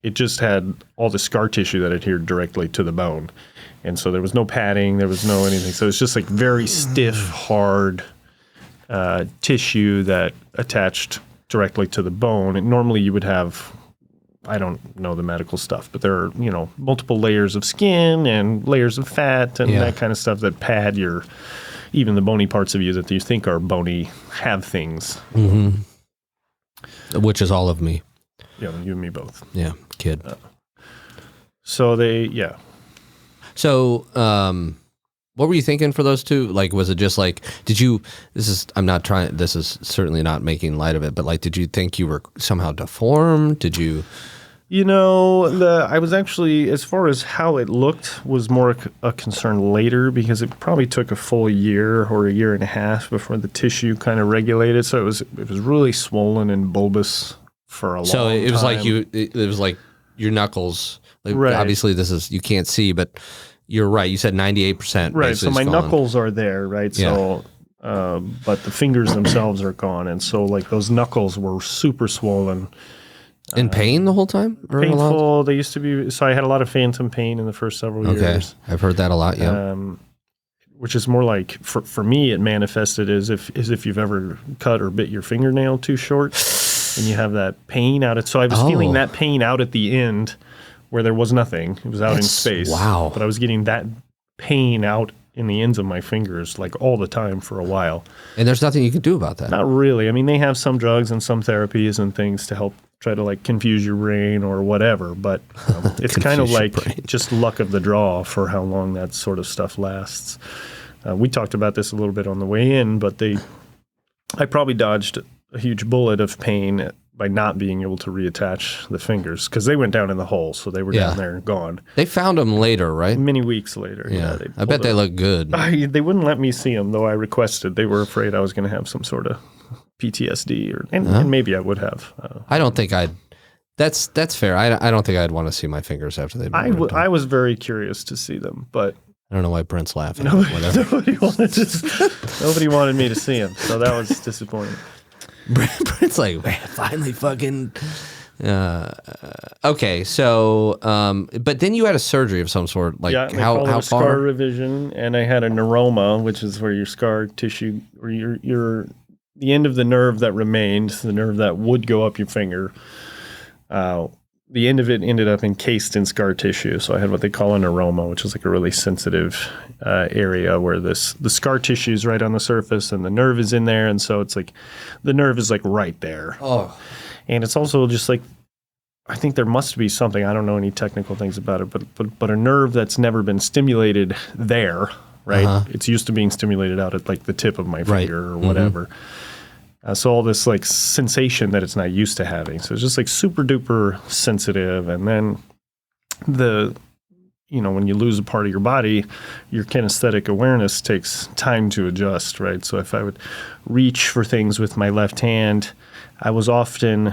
it just had all the scar tissue that adhered directly to the bone. And so there was no padding, there was no anything. So it's just like very stiff, hard tissue that attached directly to the bone. And normally you would have, I don't know the medical stuff, but there are, multiple layers of skin and layers of fat and that kind of stuff that pad even the bony parts of you that you think are bony have things. Which is all of me. Yeah, you and me both. Yeah, kid. So what were you thinking for those two? Like, was it just like, this is certainly not making light of it, but like, did you think you were somehow deformed? Did you? I was actually, as far as how it looked, was more a concern later because it probably took a full year or a year and a half before the tissue kind of regulated. So it was really swollen and bulbous for a long time. So it was like your knuckles. Like, right. Obviously, you can't see, but you're right. You said 98%. Right. So my knuckles are there, right? Yeah. So, but the fingers themselves are gone, and so like those knuckles were super swollen. In pain the whole time? Painful. They used to be. So I had a lot of phantom pain in the first several years. I've heard that a lot. Yeah. Which is more like for me, it manifested as if you've ever cut or bit your fingernail too short, and you have that pain out. So I was feeling that pain out at the end, where there was nothing. It was out in space. Wow. But I was getting that pain out in the ends of my fingers like all the time for a while. And there's nothing you can do about that. Not really. I mean, they have some drugs and some therapies and things to help try to like confuse your brain or whatever. But it's kind of like just luck of the draw for how long that sort of stuff lasts. We talked about this a little bit on the way in, but I probably dodged a huge bullet of pain by not being able to reattach the fingers because they went down in the hole, so they were down there and gone. They found them later, right? Many weeks later. Yeah, I bet they look good. They wouldn't let me see them, though I requested. They were afraid I was going to have some sort of PTSD, and maybe I would have. I don't think I'd. That's fair. I don't think I'd want to see my fingers after they've been I was very curious to see them, but I don't know why Brent's laughing. Nobody wanted me to see them, so that was disappointing. Brent's like, man, finally fucking. Okay, so, but then you had a surgery of some sort. Like, how far? Scar revision, and I had a neuroma, which is where your scar tissue, or the end of the nerve that remained, the nerve that would go up your finger, The end of it ended up encased in scar tissue. So I had what they call a neuroma, which is like a really sensitive area where the scar tissue is right on the surface and the nerve is in there. And so it's like the nerve is like right there. Oh. And it's also just like, I think there must be something, I don't know any technical things about it, but a nerve that's never been stimulated there, right? Uh-huh. It's used to being stimulated out at like the tip of my finger or whatever. So all this like sensation that it's not used to having. So it's just like super duper sensitive. And then when you lose a part of your body, your kinesthetic awareness takes time to adjust, right? So if I would reach for things with my left hand, I was often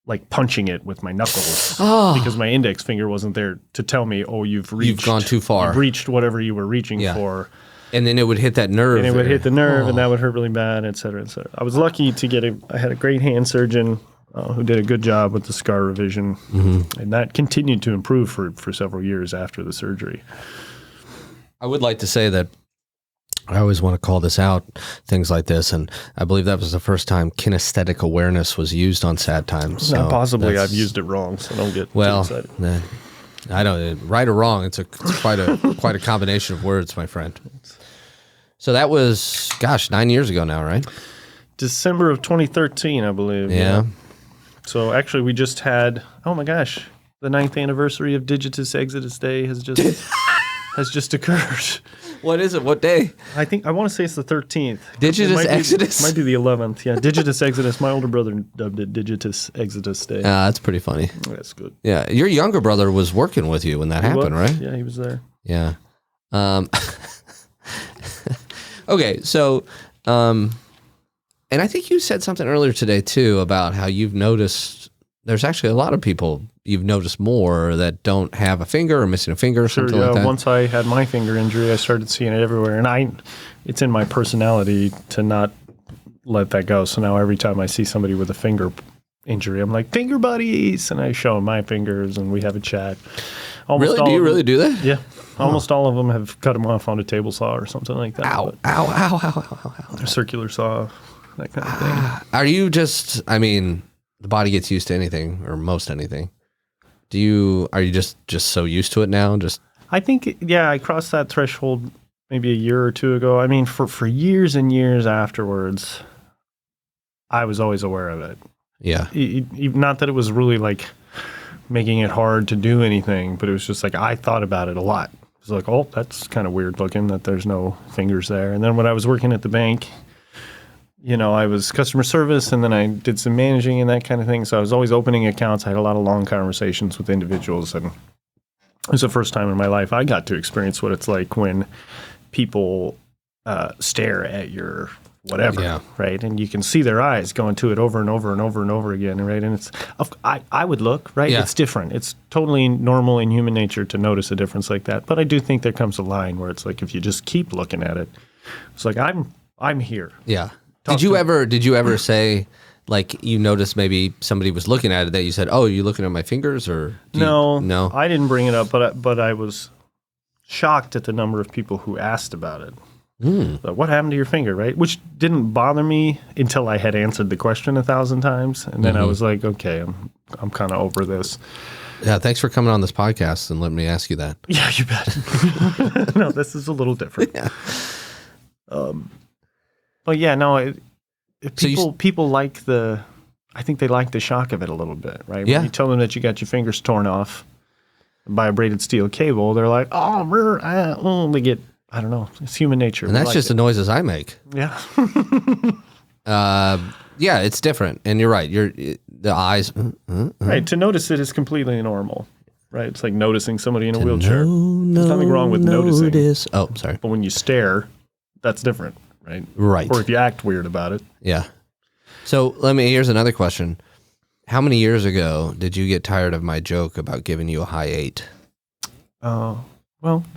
like punching it with my knuckles because my index finger wasn't there to tell me, oh, you've gone too far. You've reached whatever you were reaching for. And then it would hit that nerve. And it would hit the nerve, and that would hurt really bad, et cetera, et cetera. I was lucky to I had a great hand surgeon who did a good job with the scar revision, and that continued to improve for several years after the surgery. I would like to say that I always want to call this out, things like this, and I believe that was the first time kinesthetic awareness was used on sad times. So possibly I've used it wrong, so don't get too excited. I don't, right or wrong, it's quite a combination of words, my friend. So that was, 9 years ago now, right? December of 2013, I believe. Yeah. So actually, we just had, oh my gosh, the 9th anniversary of Digitus Exodus Day has just occurred. What is it? What day? I want to say it's the 13th. Digitus Exodus? Might be the 11th. Yeah, Digitus Exodus. My older brother dubbed it Digitus Exodus Day. That's pretty funny. That's good. Yeah, your younger brother was working with you when that happened, right? Yeah, he was there. Yeah. Okay, so, and I think you said something earlier today too about how you've noticed there's actually a lot of people you've noticed more that don't have a finger or missing a finger or something like that. Once I had my finger injury, I started seeing it everywhere, and it's in my personality to not let that go. So now every time I see somebody with a finger injury, I'm like, finger buddies, and I show them my fingers, and we have a chat. Really? Do you really do that? Yeah. Almost all of them have cut them off on a table saw or something like that. Ow. A circular saw, that kind of thing. Are you just, the body gets used to anything or most anything. Are you just so used to it now? I think, I crossed that threshold maybe a year or two ago. I mean, for years and years afterwards, I was always aware of it. Yeah. Not that it was really like making it hard to do anything, but it was just like I thought about it a lot. It was like, oh, that's kind of weird looking that there's no fingers there. And then when I was working at the bank, I was customer service, and then I did some managing and that kind of thing. So I was always opening accounts. I had a lot of long conversations with individuals, and it was the first time in my life I got to experience what it's like when people stare at your whatever, right? And you can see their eyes going to it over and over and over and over again, right? And I would look, right? Yeah. It's different. It's totally normal in human nature to notice a difference like that. But I do think there comes a line where it's like if you just keep looking at it, it's like I'm here. Yeah. Did you ever say, like, you noticed maybe somebody was looking at it that you said, "Oh, are you looking at my fingers?" Or no, I didn't bring it up, but I was shocked at the number of people who asked about it. Like, what happened to your finger, right? Which didn't bother me until I had answered the question 1,000 times, and then I was like, okay, I'm kind of over this. Yeah, thanks for coming on this podcast and letting me ask you that. Yeah, you bet. No, this is a little different. Yeah. But yeah, no, people like I think they like the shock of it a little bit, right? Yeah. When you tell them that you got your fingers torn off by a braided steel cable, they're like, they get, I don't know, it's human nature. And that's just the noises I make. Yeah. Yeah, it's different. And you're right. The eyes. Right. To notice it is completely normal. Right. It's like noticing somebody in a wheelchair. There's nothing wrong with noticing. Oh, sorry. But when you stare, that's different. Right. Right. Or if you act weird about it. Yeah. So here's another question. How many years ago did you get tired of my joke about giving you a high 8? Well,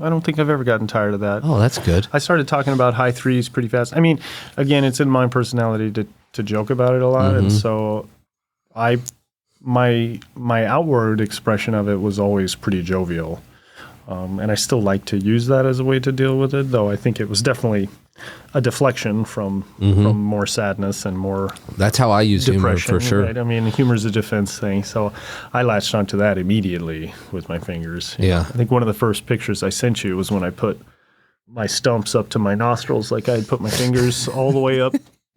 I don't think I've ever gotten tired of that. Oh, that's good. I started talking about high 3s pretty fast. I mean, again, it's in my personality to joke about it a lot, and so my outward expression of it was always pretty jovial, and I still like to use that as a way to deal with it. Though I think it was definitely a deflection from more sadness and more That's how I use humor depression. for sure. Right? I mean, humor's a defense thing, so I latched onto that immediately with my fingers. Yeah. I think one of the first pictures I sent you was when I put my stumps up to my nostrils, like I'd put my fingers all the way up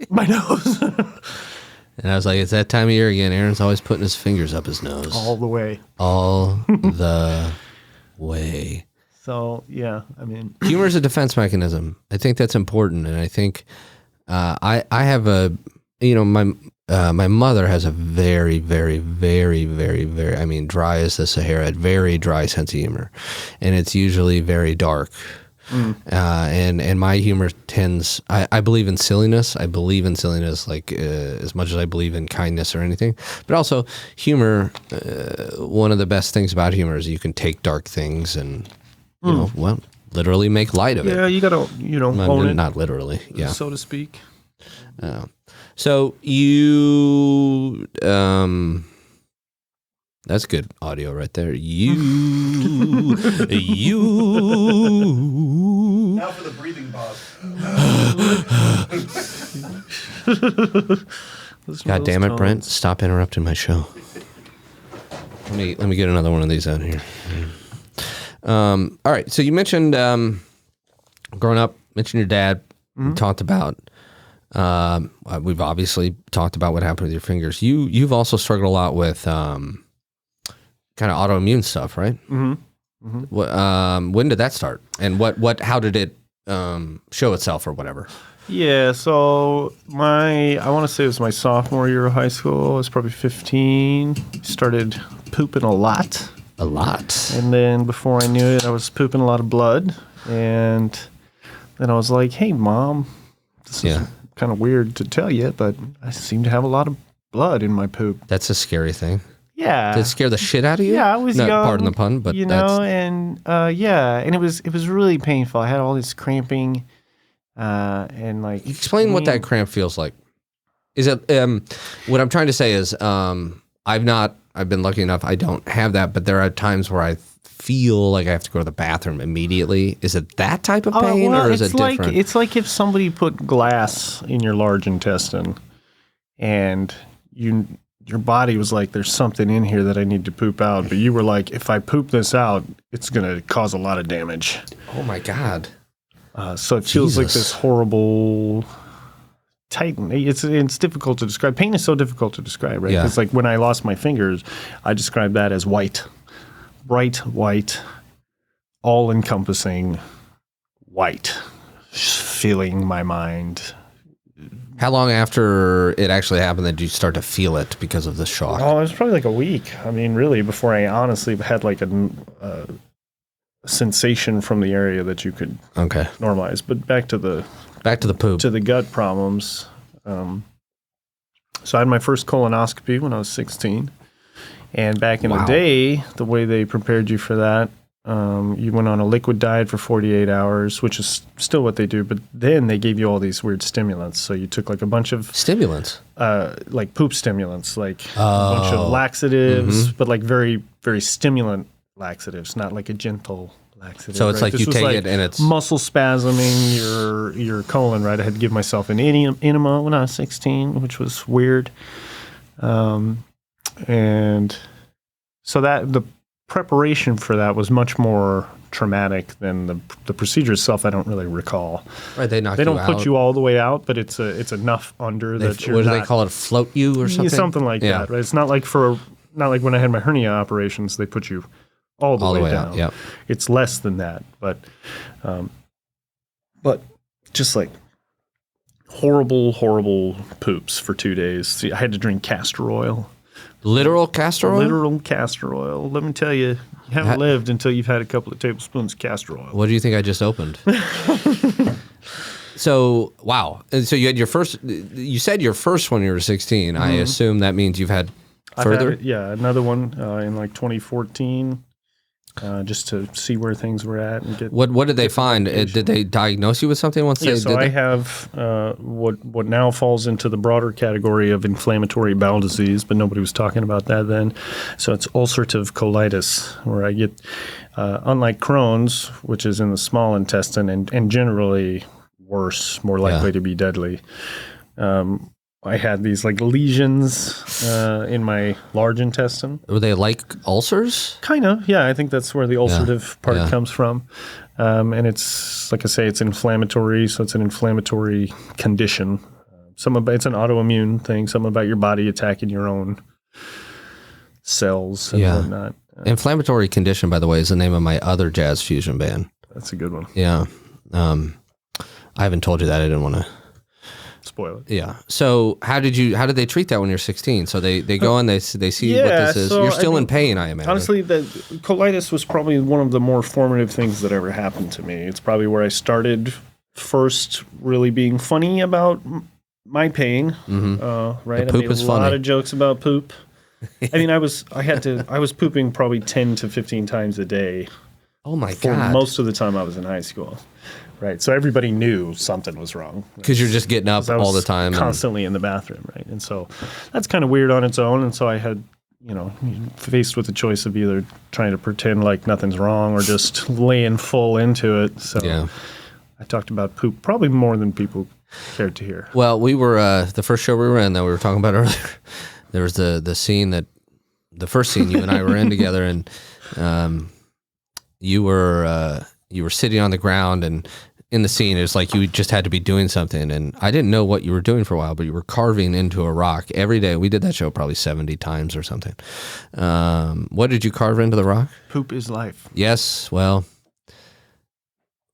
my nose. And I was like, it's that time of year again. Aaron's always putting his fingers up his nose. All the way. All the way. So, yeah, I mean. Humor is a defense mechanism. I think that's important. And I think I have my mother has a very, very, very, very, very, I mean, dry as the Sahara, very dry sense of humor. And it's usually very dark. And my humor tends, I believe in silliness. I believe in silliness like as much as I believe in kindness or anything. But also humor, one of the best things about humor is you can take dark things and, you know, well, literally make light of it. Yeah, you got to, own it. Not literally, yeah. So to speak. So you, that's good audio right there. You. Now for the breathing pause. God damn it, Brent! Stop interrupting my show. Let me get another one of these out here. All right. So you mentioned growing up. Mentioned your dad. We talked about. We've obviously talked about what happened with your fingers. You've also struggled a lot with kind of autoimmune stuff, right? Mm-hmm. Mm-hmm. When did that start? And how did it show itself or whatever? Yeah, so I want to say it was my sophomore year of high school. I was probably 15. Started pooping a lot. A lot. And then before I knew it, I was pooping a lot of blood. And then I was like, hey, Mom, this is kind of weird to tell you, but I seem to have a lot of blood in my poop. That's a scary thing. Yeah. Did it scare the shit out of you? Yeah, I was young. Pardon the pun, but and and it was really painful. I had all this cramping, and like. Explain what that cramp feels like. Is it what I'm trying to say is I've been lucky enough I don't have that, but there are times where I feel like I have to go to the bathroom immediatody. Is it that type of pain, or is it different? It's like if somebody put glass in your large intestine, and your body was like, there's something in here that I need to poop out. But you were like, if I poop this out, it's going to cause a lot of damage. Oh, my God. So it feels like this horrible tighten. It's difficult to describe. Pain is so difficult to describe, right? Yeah. It's like when I lost my fingers, I described that as white. Bright white, all-encompassing white, filling my mind. How long after it actually happened did you start to feel it because of the shock? Oh, it was probably like a week. I mean, really, before I honestly had like a sensation from the area that you could normalize. But back to the poop, to the gut problems. So I had my first colonoscopy when I was 16, and back in the day, the way they prepared you for that. You went on a liquid diet for 48 hours, which is still what they do, but then they gave you all these weird stimulants. So you took like a bunch of stimulants, like poop stimulants, like a bunch of laxatives, but like very, very stimulant laxatives, not like a gentle laxative. So it's like you take it and it's muscle spasming your colon, right? I had to give myself an enema when I was 16, which was weird. And so the preparation for that was much more traumatic than the procedure itself. I don't really recall. Right, they don't put you all the way out, but it's enough under that you're. What do they call it? Float you or something? Yeah, something like that. Right. It's not like when I had my hernia operations, they put you all the way down. Out, yeah. It's less than that, but just like horrible poops for 2 days. See, I had to drink castor oil. Literal castor oil? Literal castor oil. Let me tell you, you haven't lived until you've had a couple of tablespoons of castor oil. What do you think I just opened? So, wow. And so you had you said your first one when you were 16. I assume that means you've had further? Another one in like 2014. Just to see where things were at and get. What did they find? Did they diagnose you with something once they did? So I have what now falls into the broader category of inflammatory bowel disease, but nobody was talking about that then. So it's ulcerative colitis, where I get, unlike Crohn's, which is in the small intestine and generally worse, more likely to be deadly. I had these like lesions in my large intestine. Were they like ulcers? Kind of, yeah. I think that's where the ulcerative part comes from. And it's, like I say, it's inflammatory, so it's an inflammatory condition. It's an autoimmune thing, something about your body attacking your own cells and whatnot. Inflammatory condition, by the way, is the name of my other jazz fusion band. That's a good one. Yeah. I haven't told you that. I didn't want to spoil it. Yeah. So how did they treat that when you're 16? So they go and they see what this is. So you're still in pain, I imagine. Honestly, the colitis was probably one of the more formative things that ever happened to me. It's probably where I started first really being funny about my pain. Right. I made a lot of jokes about poop. I mean, I was pooping probably 10 to 15 times a day. Oh my for God. Most of the time I was in high school. Right. So everybody knew something was wrong. Because you're just getting up all the time. Constantly in the bathroom. Right. And so that's kind of weird on its own. And so I had, faced with the choice of either trying to pretend like nothing's wrong or just laying full into it. So I talked about poop probably more than people cared to hear. Well, we were, the first show we were in that we were talking about earlier, there was the scene the first scene you and I were in together, and you were sitting on the ground, and in the scene, it was like you just had to be doing something. And I didn't know what you were doing for a while, but you were carving into a rock every day. We did that show probably 70 times or something. What did you carve into the rock? Poop is life. Yes. Well,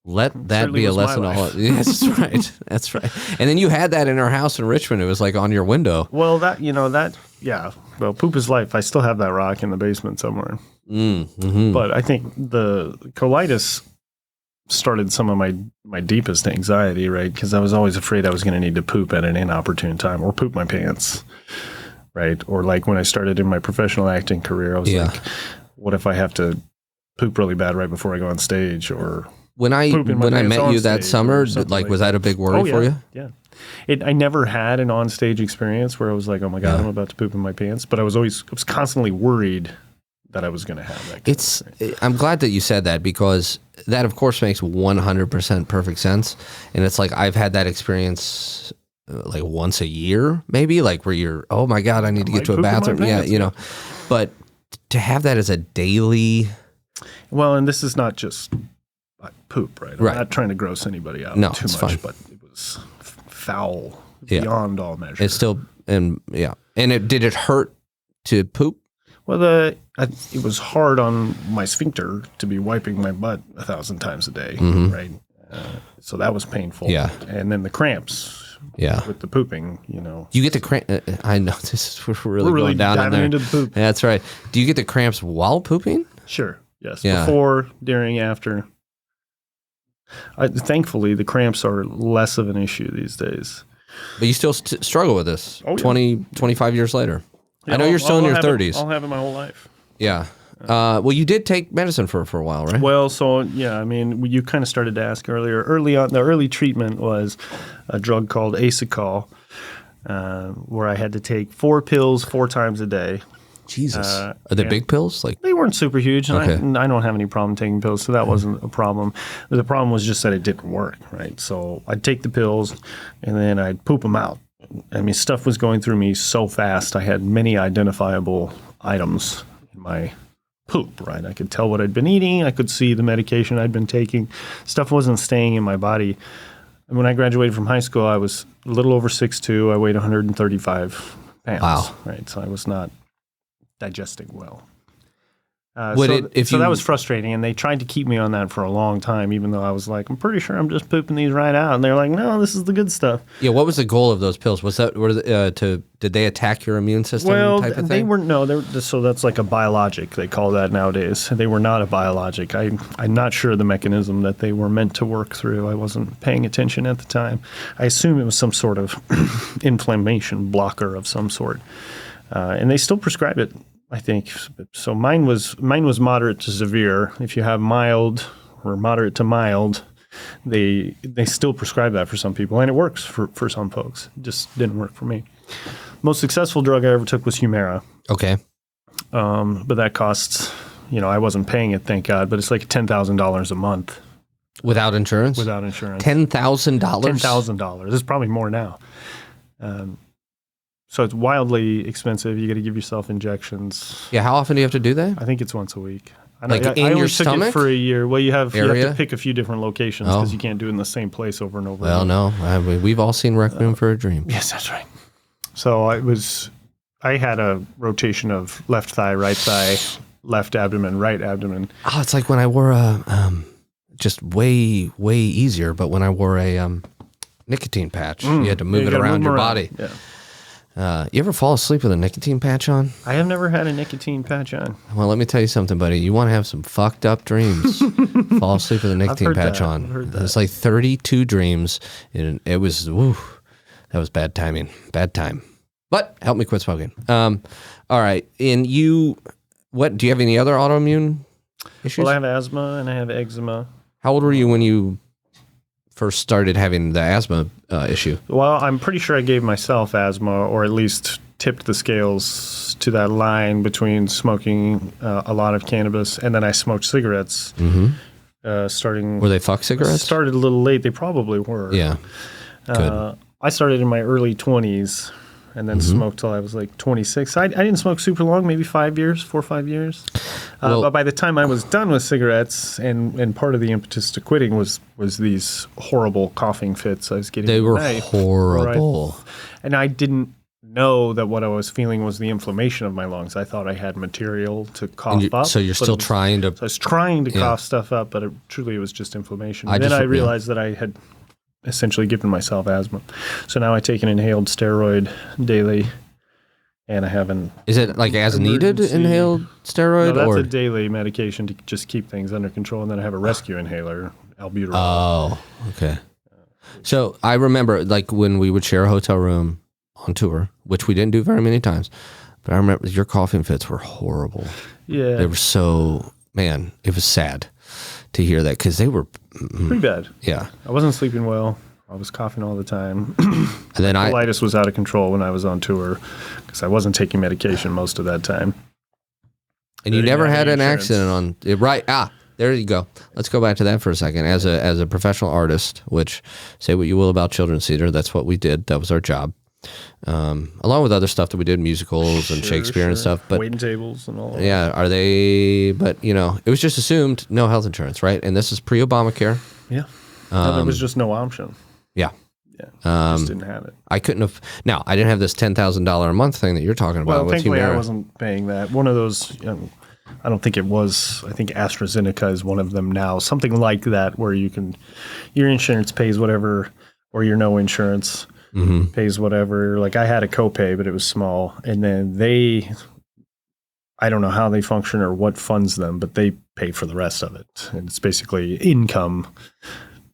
let that be a lesson. Yes, that's right. That's right. And then you had that in our house in Richmond. It was like on your window. Well, well, poop is life. I still have that rock in the basement somewhere. But I think the colitis started some of my deepest anxiety, right? Because I was always afraid I was going to need to poop at an inopportune time or poop my pants, right? Or like when I started in my professional acting career, I was like, what if I have to poop really bad right before I go on stage? Or when I met you that summer, was that a big worry for you? Yeah. I never had an on-stage experience where I was like, oh my God, I'm about to poop in my pants. But I was constantly worried that I was going to have that. I'm glad that you said that, because that, of course, makes 100% perfect sense. And it's like I've had that experience like once a year, maybe, like where you're, oh my God, I need to get to a bathroom. But to have that as a daily. Well, and this is not just poop, right? I'm not trying to gross anybody out too much, fine. But it was foul beyond all measure. It's still, and did it hurt to poop? Well, it was hard on my sphincter to be wiping my butt 1,000 times a day, right? So that was painful. Yeah. And then the cramps with the pooping, You get the cramp. I know we're really going down in there. Into the poop. That's right. Do you get the cramps while pooping? Sure. Yes. Yeah. Before, during, after. Thankfully, the cramps are less of an issue these days. But you still struggle with this 25 years later. Yeah, I know you're still in your 30s. I'll have it my whole life. Yeah. Well, you did take medicine for a while, right? Well, so, I mean, you kind of started to ask earlier. Early on, the early treatment was a drug called Acicol, where I had to take 4 pills 4 times a day. Jesus. Are they big pills? They weren't super huge, and Okay. I don't have any problem taking pills, so that wasn't a problem. The problem was just that it didn't work, right? So I'd take the pills, and then I'd poop them out. I mean, stuff was going through me so fast. I had many identifiable items in my poop, right? I could tell what I'd been eating. I could see the medication I'd been taking. Stuff wasn't staying in my body. And when I graduated from high school, I was a little over 6'2". I weighed 135 pounds. Wow. Right? So I was not digesting well. That was frustrating, and they tried to keep me on that for a long time, even though I was like, I'm pretty sure I'm just pooping these right out. And they're like, no, this is the good stuff. Yeah, what was the goal of those pills? Was that did they attack your immune system type of thing? They weren't. No, so that's like a biologic. They call that nowadays. They were not a biologic. I'm not sure the mechanism that they were meant to work through. I wasn't paying attention at the time. I assume it was some sort of inflammation blocker of some sort, and they still prescribe it, I think. So mine was moderate to severe. If you have mild or moderate to mild, they still prescribe that for some people, and it works for some folks. It just didn't work for me. Most successful drug I ever took was Humira. Okay. But that costs, I wasn't paying it, thank God, but it's like $10,000 a month. Without insurance? Without insurance. $10,000? $10,000. It's probably more now. So it's wildly expensive. You got to give yourself injections. Yeah, how often do you have to do that? I think it's once a week. I Like in only your took stomach? it for a year. Well, you have Area? to pick a few different locations because Oh. you can't do it in the same place over and over. Well, again. no. We've all seen Requiem for a Dream. Yes, that's right. So I had a rotation of left thigh, right thigh, left abdomen, right abdomen. Oh, it's like when I wore just way, way easier, but when I wore a nicotine patch, you had to move it gotta around move your them body. Yeah. You ever fall asleep with a nicotine patch on? I have never had a nicotine patch on. Well, let me tell you something, buddy. You want to have some fucked up dreams. Fall asleep with a nicotine heard patch that. on. I've heard that. It's like 32 dreams. And it was, that was bad timing. Bad time. But help me quit smoking. All right. And do you have any other autoimmune issues? Well, I have asthma and I have eczema. How old were you when you first started having the asthma issue? Well, I'm pretty sure I gave myself asthma, or at least tipped the scales to that line between smoking a lot of cannabis and then I smoked cigarettes. Starting Were they fuck cigarettes? started a little late. They probably were. Yeah. Good. I started in my early 20s and then smoked till I was like 26. I didn't smoke super long, maybe 4 or 5 years. Well- but by the time I was done with cigarettes, and part of the impetus to quitting was these horrible coughing fits I was getting. They at were night, horrible. and I didn't know that what I was feeling was the inflammation of my lungs. I thought I had material to cough up. So you're but still it was- trying to... So I was trying to cough stuff up, but truly it was just inflammation. And then I realized that I had essentially given myself asthma. So now I take an inhaled steroid daily, and I have an... Is it like as needed emergency- inhaled steroid? No, that's or? a daily medication to just keep things under control, and then I have a rescue inhaler, albuterol. Oh, okay. So I remember like when we would share a hotel room on tour, which we didn't do very many times, but I remember your coughing fits were horrible. Yeah. They were so, man, it was sad to hear that because they were, Pretty bad. yeah. I wasn't sleeping well. I was coughing all the time. And then Colitis was out of control when I was on tour because I wasn't taking medication most of that time. and you Didn't never have had any an insurance. accident on, right? There you go. Let's go back to that for a second. As a professional artist, which say what you will about children's theater, that's what we did. That was our job. Along with other stuff that we did, musicals and Shakespeare and stuff. But waiting tables and all. yeah, are they? But it was just assumed no health insurance, right? And this is pre-Obamacare. Yeah. No, there was just no option. Yeah, Yeah. Just didn't have it. I couldn't have. Now I didn't have this $10,000 a month thing that you're talking about. Well, with thankfully, I Humira. wasn't paying that. One of those, I don't think it was. I think AstraZeneca is one of them now. Something like that, where your insurance pays whatever, or your no insurance pays whatever. Like I had a copay, but it was small, and then I don't know how they function or what funds them, but they pay for the rest of it, and it's basically income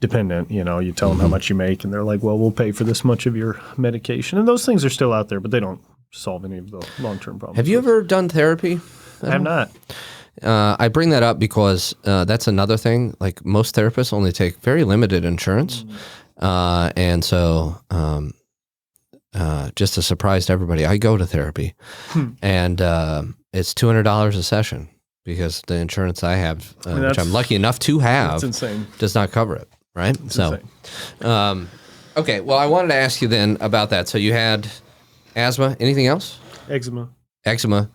dependent. You tell them how much you make, and they're like, "Well, we'll pay for this much of your medication." And those things are still out there, but they don't solve any of the long-term problems. Have you ever done therapy? I have not. I bring that up because that's another thing. Like most therapists only take very limited insurance. And so just a surprise to everybody, I go to therapy and it's $200 a session because the insurance I have, which I'm lucky enough to have, That's insane. does not cover it. Right. Okay. Well, I wanted to ask you then about that. So you had asthma, anything else? Eczema. Eczema.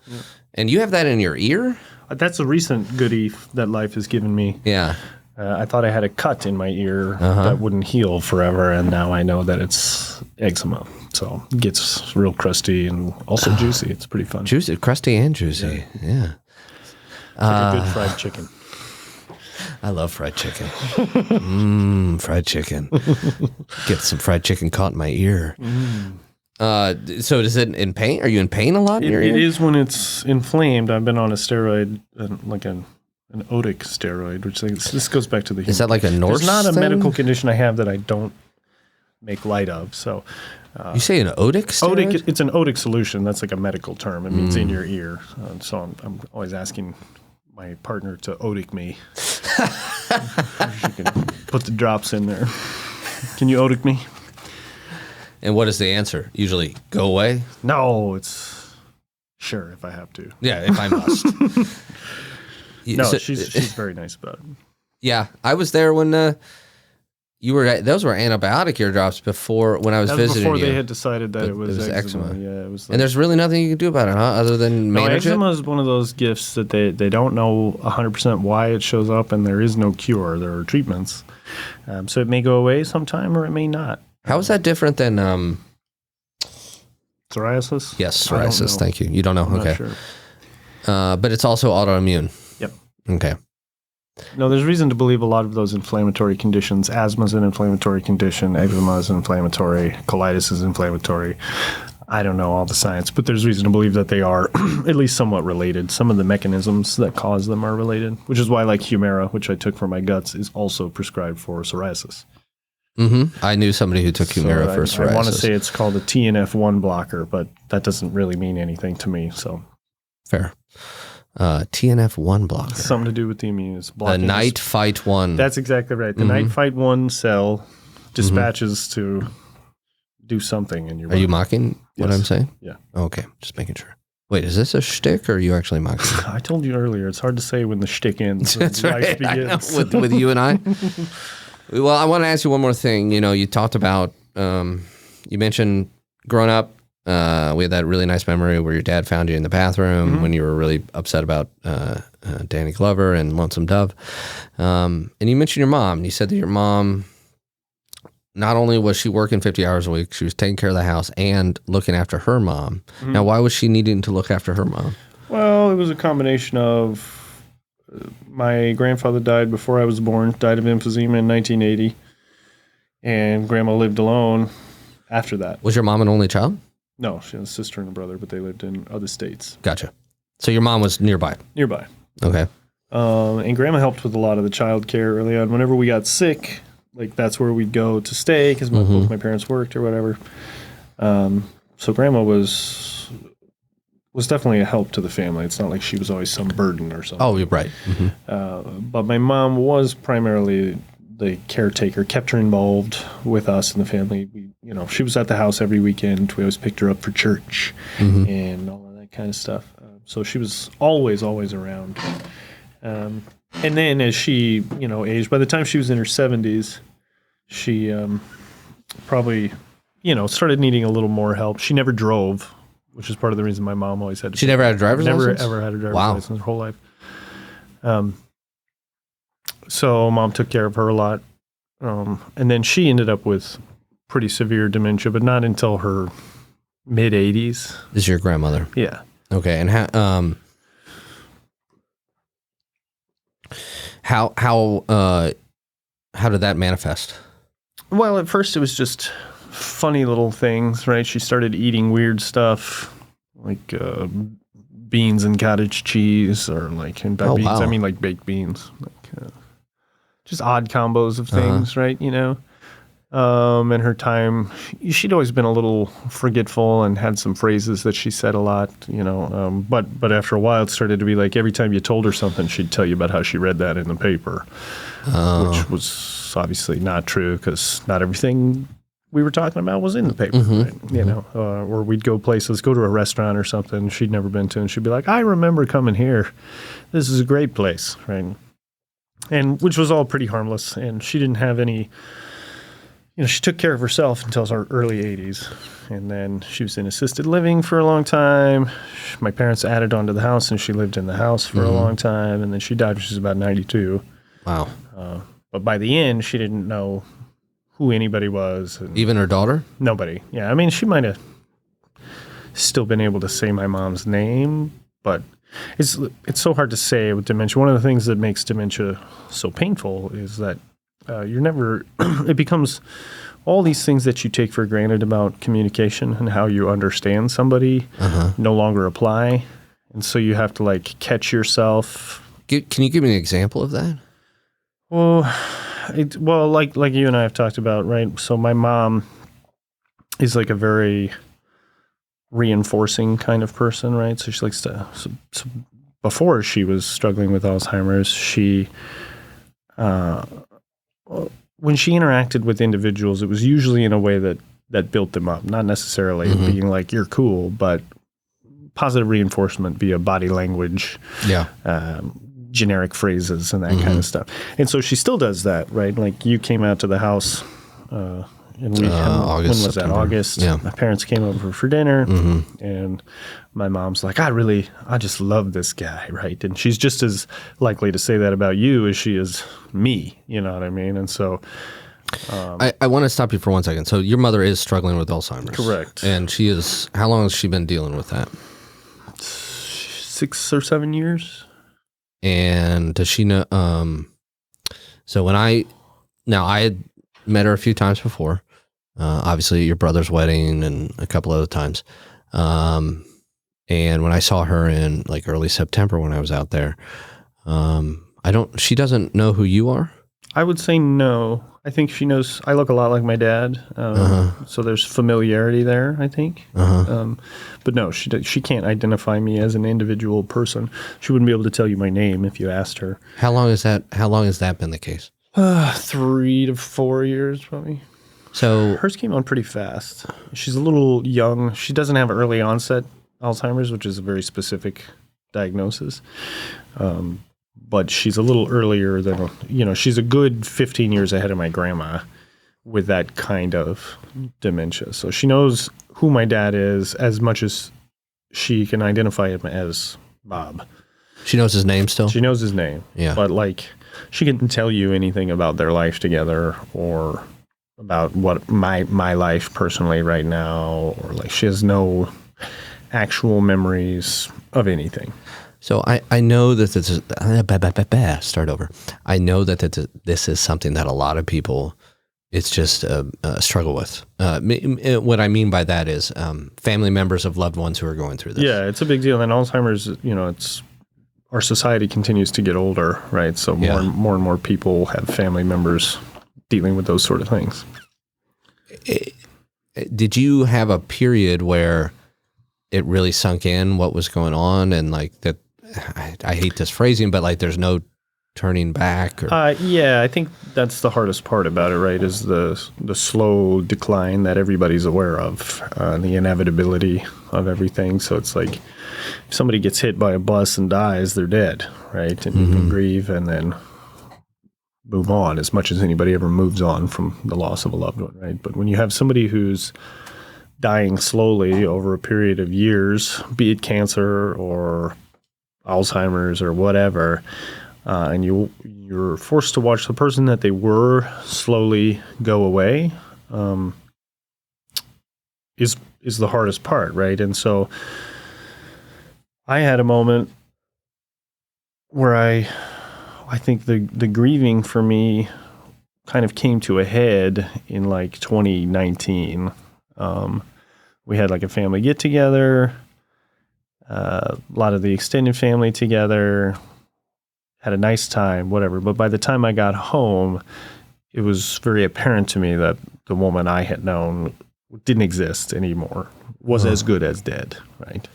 And you have that in your ear? That's a recent goodie that life has given me. Yeah. I thought I had a cut in my ear that wouldn't heal forever, and now I know that it's eczema. So it gets real crusty and also juicy. It's pretty fun. Juicy, crusty and juicy. Yeah. It's like a good fried chicken. I love fried chicken. Fried chicken. Get some fried chicken caught in my ear. So is it in pain? Are you in pain a lot in your ear? It is when it's inflamed. I've been on a steroid, like an Otic steroid, which this goes back to the Is that like a Norse There's not a thing? medical condition I have that I don't make light of. So You say an Otic steroid? Otic, it's an Otic solution. That's like a medical term. It means in your ear. So I'm always asking my partner to Otic me. She can put the drops in there. Can you Otic me? And what is the answer? Usually go away? No, it's sure if I have to. Yeah, if I must. No, she's very nice about it. Yeah, I was there when you were. Those were antibiotic eardrops before when I was That was visiting before you. they had decided that it was eczema. Yeah, it was. And there's really nothing you can do about it, huh? Other than manage it. Eczema is one of those gifts that they don't know 100% why it shows up, and there is no cure. There are treatments, so it may go away sometime or it may not. How is that different than psoriasis? Yes, I don't psoriasis. know. Thank you. You don't know. I'm Okay. not sure. But it's also autoimmune. Yep. Okay. No, there's reason to believe a lot of those inflammatory conditions. Asthma is an inflammatory condition. Eczema is inflammatory. Colitis is inflammatory. I don't know all the science, but there's reason to believe that they are at least somewhat related. Some of the mechanisms that cause them are related, which is why, like Humira, which I took for my guts, is also prescribed for psoriasis. Mm-hmm. I knew somebody who took Humira for psoriasis. I want to say it's called a TNF1 blocker, but that doesn't really mean anything to me. So fair. TNF1 blocker. Something to do with the immune. The night fight one. That's exactly right. The night fight one cell dispatches to do something in your body. Are you mocking what Yes. I'm saying? Yeah. Okay, just making sure. Wait, is this a shtick or are you actually mocking? I told you earlier, it's hard to say when the shtick ends. That's when life right. I know. begins. With you and I. Well, I want to ask you one more thing. You know, you talked about, you mentioned growing up, we had that really nice memory where your dad found you in the bathroom when you were really upset about Danny Glover and Lonesome Dove. And you mentioned your mom. And you said that your mom, not only was she working 50 hours a week, she was taking care of the house and looking after her mom. Now, why was she needing to look after her mom? Well, it was a combination of my grandfather died before I was born, died of emphysema in 1980, and Grandma lived alone after that. Was your mom an only child? No, she had a sister and a brother, but they lived in other states. Gotcha. So your mom was nearby. Nearby. Okay. And Grandma helped with a lot of the child care early on. Whenever we got sick, like that's where we'd go to stay because both my parents worked or whatever. So Grandma was definitely a help to the family. It's not like she was always some burden or something. Oh, you're right. But my mom was primarily the caretaker, kept her involved with us and the family. She was at the house every weekend. We always picked her up for church and all of that kind of stuff. So she was always around. And then as she, aged, by the time she was in her 70s, she probably, started needing a little more help. She never drove, which is part of the reason my mom always had to. She never had a driver's license? Never ever had a driver's license her whole life. So mom took care of her a lot. And then she ended up with pretty severe dementia, but not until her mid-80s. This is your grandmother? Yeah. Okay. And how did that manifest? Well, at first it was just funny little things, right? She started eating weird stuff like beans and cottage cheese, or like, and by beans, wow. I mean like baked beans, like just odd combos of things, right? In her time, she'd always been a little forgetful and had some phrases that she said a lot, but after a while it started to be like every time you told her something, she'd tell you about how she read that in the paper, which was obviously not true because not everything we were talking about was in the paper, right? Or we'd go places, go to a restaurant or something she'd never been to, and she'd be like, I remember coming here. This is a great place, right? And which was all pretty harmless, and she didn't have any, she took care of herself until her early 80s, and then she was in assisted living for a long time. My parents added onto the house, and she lived in the house for a long time, and then she died when she was about 92. Wow. But by the end, she didn't know who anybody was. Even her daughter? Nobody. Yeah, I mean, she might have still been able to say my mom's name, but it's so hard to say with dementia. One of the things that makes dementia so painful is that you're never, it becomes all these things that you take for granted about communication and how you understand somebody no longer apply. And so you have to like catch yourself. Can you give me an example of that? Well, like you and I have talked about, right? So my mom is like a very reinforcing kind of person, right? So she likes to. So before she was struggling with Alzheimer's, she, when she interacted with individuals, it was usually in a way that built them up, not necessarily being like you're cool, but positive reinforcement via body language. Yeah. generic phrases and that kind of stuff. And so she still does that, right? Like you came out to the house and we August, when was September. that? August. Yeah. My parents came over for dinner and my mom's like, I just love this guy, right? And she's just as likely to say that about you as she is me, you know what I mean? And so I want to stop you for 1 second. So your mother is struggling with Alzheimer's. Correct. And how long has she been dealing with that? 6 or 7 years. And does she know, so I had met her a few times before, obviously at your brother's wedding and a couple other times. And when I saw her in like early September when I was out there, she doesn't know who you are? I would say no. I think she knows I look a lot like my dad, so there's familiarity there, I think. But no, she can't identify me as an individual person. She wouldn't be able to tell you my name if you asked her. How long has that been the case? 3 to 4 years, probably. So Hers came on pretty fast. She's a little young. She doesn't have early onset Alzheimer's, which is a very specific diagnosis. But she's a little earlier than, she's a good 15 years ahead of my grandma with that kind of dementia. So she knows who my dad is as much as she can identify him as Bob. she knows his name still? She knows his name. Yeah. But like, she couldn't tell you anything about their life together or about what my life personally right now, or like she has no actual memories of anything. So I know that this is, start over. I know that this is something that a lot of people, it's just a struggle with. What I mean by that is family members of loved ones who are going through this. Yeah, it's a big deal. And Alzheimer's, it's our society continues to get older, right? So more and more people have family members dealing with those sort of things. Did you have a period where it really sunk in what was going on, and like that? I hate this phrasing, but like there's no turning back. Yeah, I think that's the hardest part about it, right? Is the slow decline that everybody's aware of, the inevitability of everything. So it's like if somebody gets hit by a bus and dies, they're dead, right? And you can grieve and then move on as much as anybody ever moves on from the loss of a loved one, right? But when you have somebody who's dying slowly over a period of years, be it cancer or Alzheimer's or whatever, and you're forced to watch the person that they were slowly go away, is the hardest part, right? And so I had a moment where I think the grieving for me kind of came to a head in like 2019. We had like a family get together, a lot of the extended family together, had a nice time, whatever. But by the time I got home, it was very apparent to me that the woman I had known didn't exist anymore, was as good as dead, right?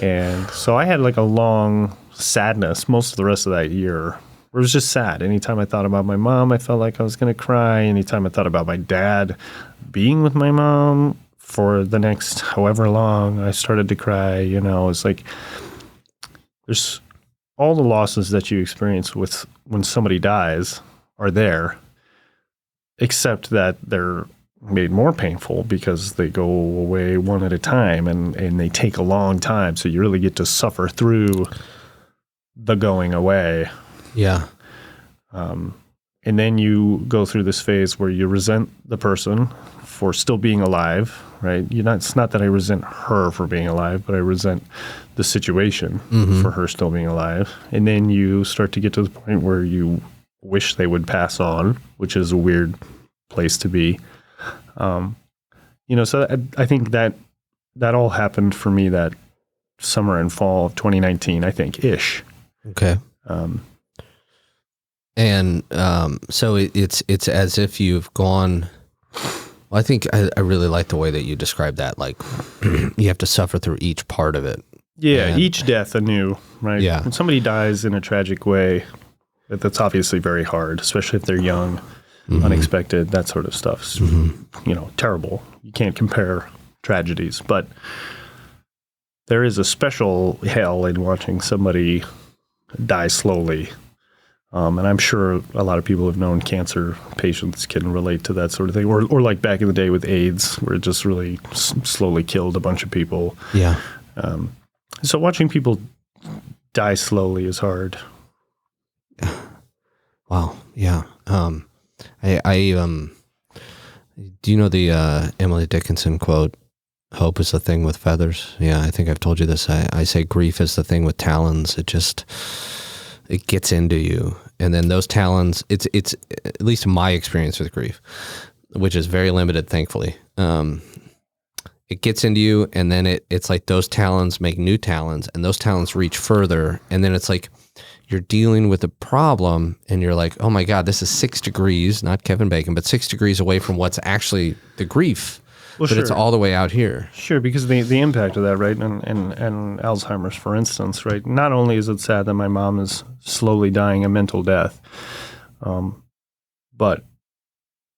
And so I had like a long sadness most of the rest of that year. It was just sad. Anytime I thought about my mom, I felt like I was going to cry. Anytime I thought about my dad being with my mom for the next however long, I started to cry. It's like there's all the losses that you experience with when somebody dies are there, except that they're made more painful because they go away one at a time and they take a long time. So you really get to suffer through the going away. Yeah. And then you go through this phase where you resent the person for still being alive, right? It's not that I resent her for being alive, but I resent the situation for her still being alive. And then you start to get to the point where you wish they would pass on, which is a weird place to be. So I think that all happened for me that summer and fall of 2019, I think, ish. Okay. So it's as if you've gone. Well, I think I really like the way that you describe that. Like you have to suffer through each part of it. Yeah, each death anew, right? Yeah. When somebody dies in a tragic way, that's obviously very hard, especially if they're young, unexpected, that sort of stuff's terrible. You can't compare tragedies, but there is a special hell in watching somebody die slowly. And I'm sure a lot of people have known cancer patients can relate to that sort of thing. Or like back in the day with AIDS, where it just really slowly killed a bunch of people. Yeah. So watching people die slowly is hard. Wow. Yeah. Do you know the Emily Dickinson quote, "Hope is the thing with feathers"? Yeah, I think I've told you this. I say grief is the thing with talons. It gets into you. And then those talons, it's at least my experience with grief, which is very limited, thankfully. It gets into you, and then it's like those talons make new talons, and those talons reach further. And then it's like you're dealing with a problem, and you're like, oh my God, this is 6 degrees, not Kevin Bacon, but 6 degrees away from what's actually the grief. Well, but sure. it's all the way out here. Sure, because the impact of that, right, and Alzheimer's, for instance, right, not only is it sad that my mom is slowly dying a mental death, but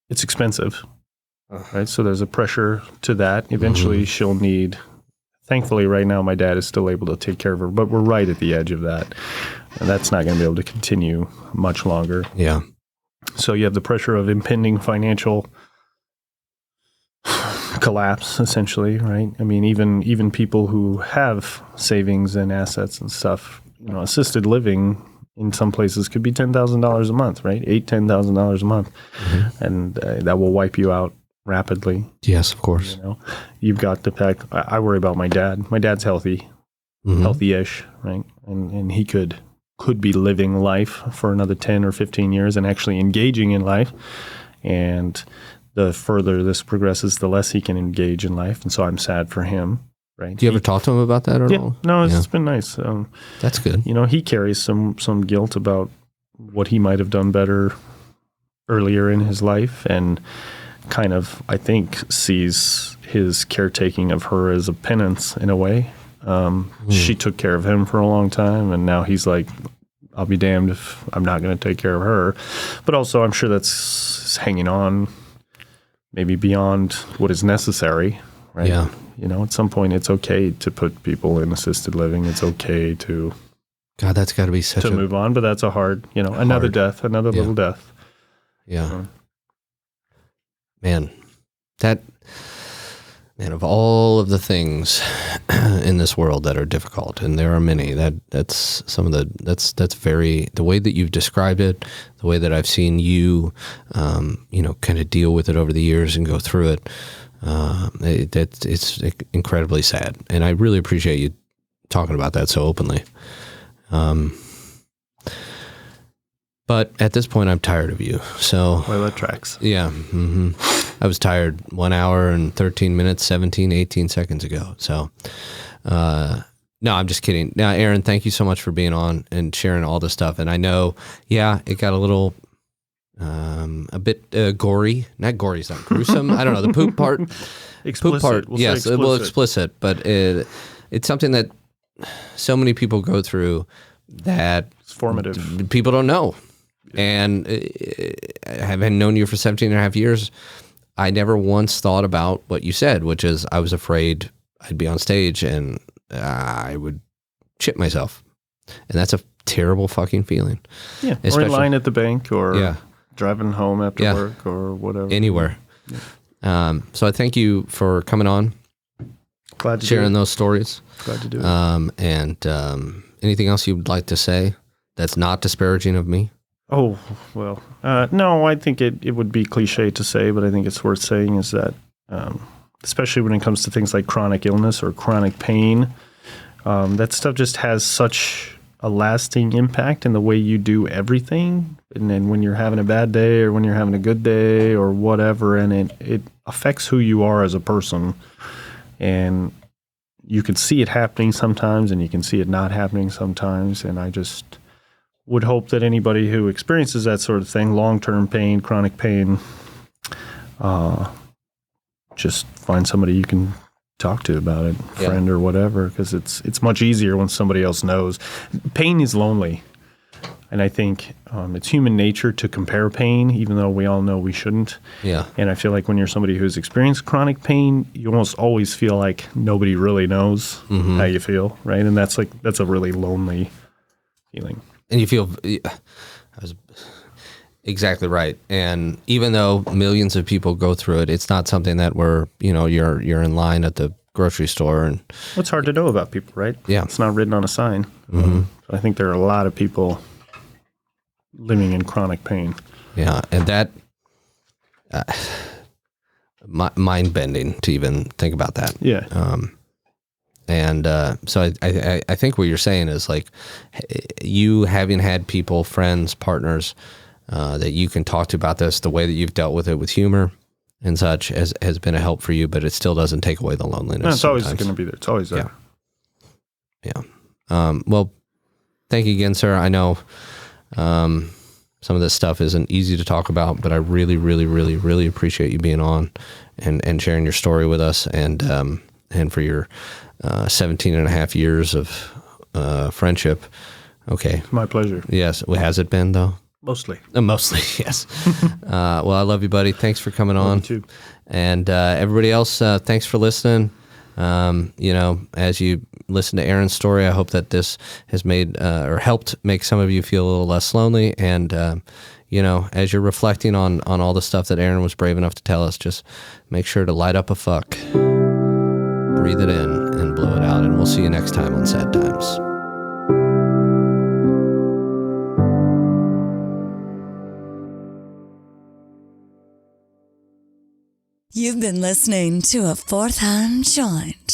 it's expensive, right? So there's a pressure to that. Eventually she'll need, thankfully right now my dad is still able to take care of her, but we're right at the edge of that. And that's not going to be able to continue much longer. Yeah. So you have the pressure of impending financial collapse, essentially, right? I mean, even people who have savings and assets and stuff, assisted living in some places could be $10,000 a month, right? $10,000 a month, and that will wipe you out rapidly. Yes, of course. You've got the fact. I worry about my dad. My dad's healthy, healthy-ish, right? And he could be living life for another 10 or 15 years and actually engaging in life, and the further this progresses, the less he can engage in life. And so I'm sad for him, right? Do you ever talk to him about that at all? No, it's been nice. That's good. He carries some guilt about what he might have done better earlier in his life, and kind of, I think, sees his caretaking of her as a penance in a way. She took care of him for a long time, and now he's like, I'll be damned if I'm not going to take care of her. But also, I'm sure that's hanging on maybe beyond what is necessary, right? Yeah. At some point, it's okay to put people in assisted living. It's okay to God, that's got to be such to move on, but that's a hard, another death, another little death. Yeah. Man, of all of the things in this world that are difficult, and there are many, that's the way that you've described it, the way that I've seen you, kind of deal with it over the years and go through it. It's incredibly sad, and I really appreciate you talking about that so openly. But at this point, I'm tired of you. So Well, that tracks. Yeah. I was tired 1 hour and 13 minutes, 17, 18 seconds ago. So, no, I'm just kidding. Now, Aaron, thank you so much for being on and sharing all this stuff. And I know, it got a little, a bit gory. Not gory, it's not gruesome. I don't know, the poop part. Explicit. Poop part, We'll yes, say it will explicit. explicit. But it's something that so many people go through that It's formative. people don't know. And having known you for 17 and a half years, I never once thought about what you said, which is I was afraid I'd be on stage and I would shit myself. And that's a terrible fucking feeling. Yeah, or in line at the bank, or driving home after Yeah. work, or whatever. Anywhere. Yeah. So I thank you for coming on, Glad to sharing do it. those stories. Glad to do it. And anything else you'd like to say that's not disparaging of me? Oh, well, no, I think it would be cliche to say, but I think it's worth saying is that, especially when it comes to things like chronic illness or chronic pain, that stuff just has such a lasting impact in the way you do everything. And then when you're having a bad day or when you're having a good day or whatever, and it affects who you are as a person. And you can see it happening sometimes and you can see it not happening sometimes. And I just would hope that anybody who experiences that sort of thing, long-term pain, chronic pain, just find somebody you can talk to about it, friend or whatever, because it's much easier when somebody else knows. Pain is lonely, and I think it's human nature to compare pain, even though we all know we shouldn't. Yeah. And I feel like when you're somebody who's experienced chronic pain, you almost always feel like nobody really knows how you feel, right? And that's a really lonely healing. And you feel, I was exactly right. And even though millions of people go through it, it's not something that you're in line at the grocery store. And Well, it's hard to know about people, right? Yeah. It's not written on a sign. So I think there are a lot of people living in chronic pain. yeah, and that mind bending to even think about that. Yeah. So I think what you're saying is like you having had people, friends, partners that you can talk to about this, the way that you've dealt with it with humor and such has been a help for you, but it still doesn't take away the loneliness. No, it's always sometimes. going to be there. It's always there. Yeah. Well, thank you again, sir. I know some of this stuff isn't easy to talk about, but I really, really, really, really appreciate you being on and sharing your story with us and for your 17 and a half years of friendship. Okay. It's my pleasure. Yes. Has it been, though? Mostly. Mostly, yes. Well, I love you, buddy. Thanks for coming on. You too. And everybody else, thanks for listening. As you listen to Aaron's story, I hope that this has made or helped make some of you feel a little less lonely. And, as you're reflecting on all the stuff that Aaron was brave enough to tell us, just make sure to light up a fuck, breathe it in, and blow it out. And we'll see you next time on Sad Times. You've been listening to A Fourth Hand Joint.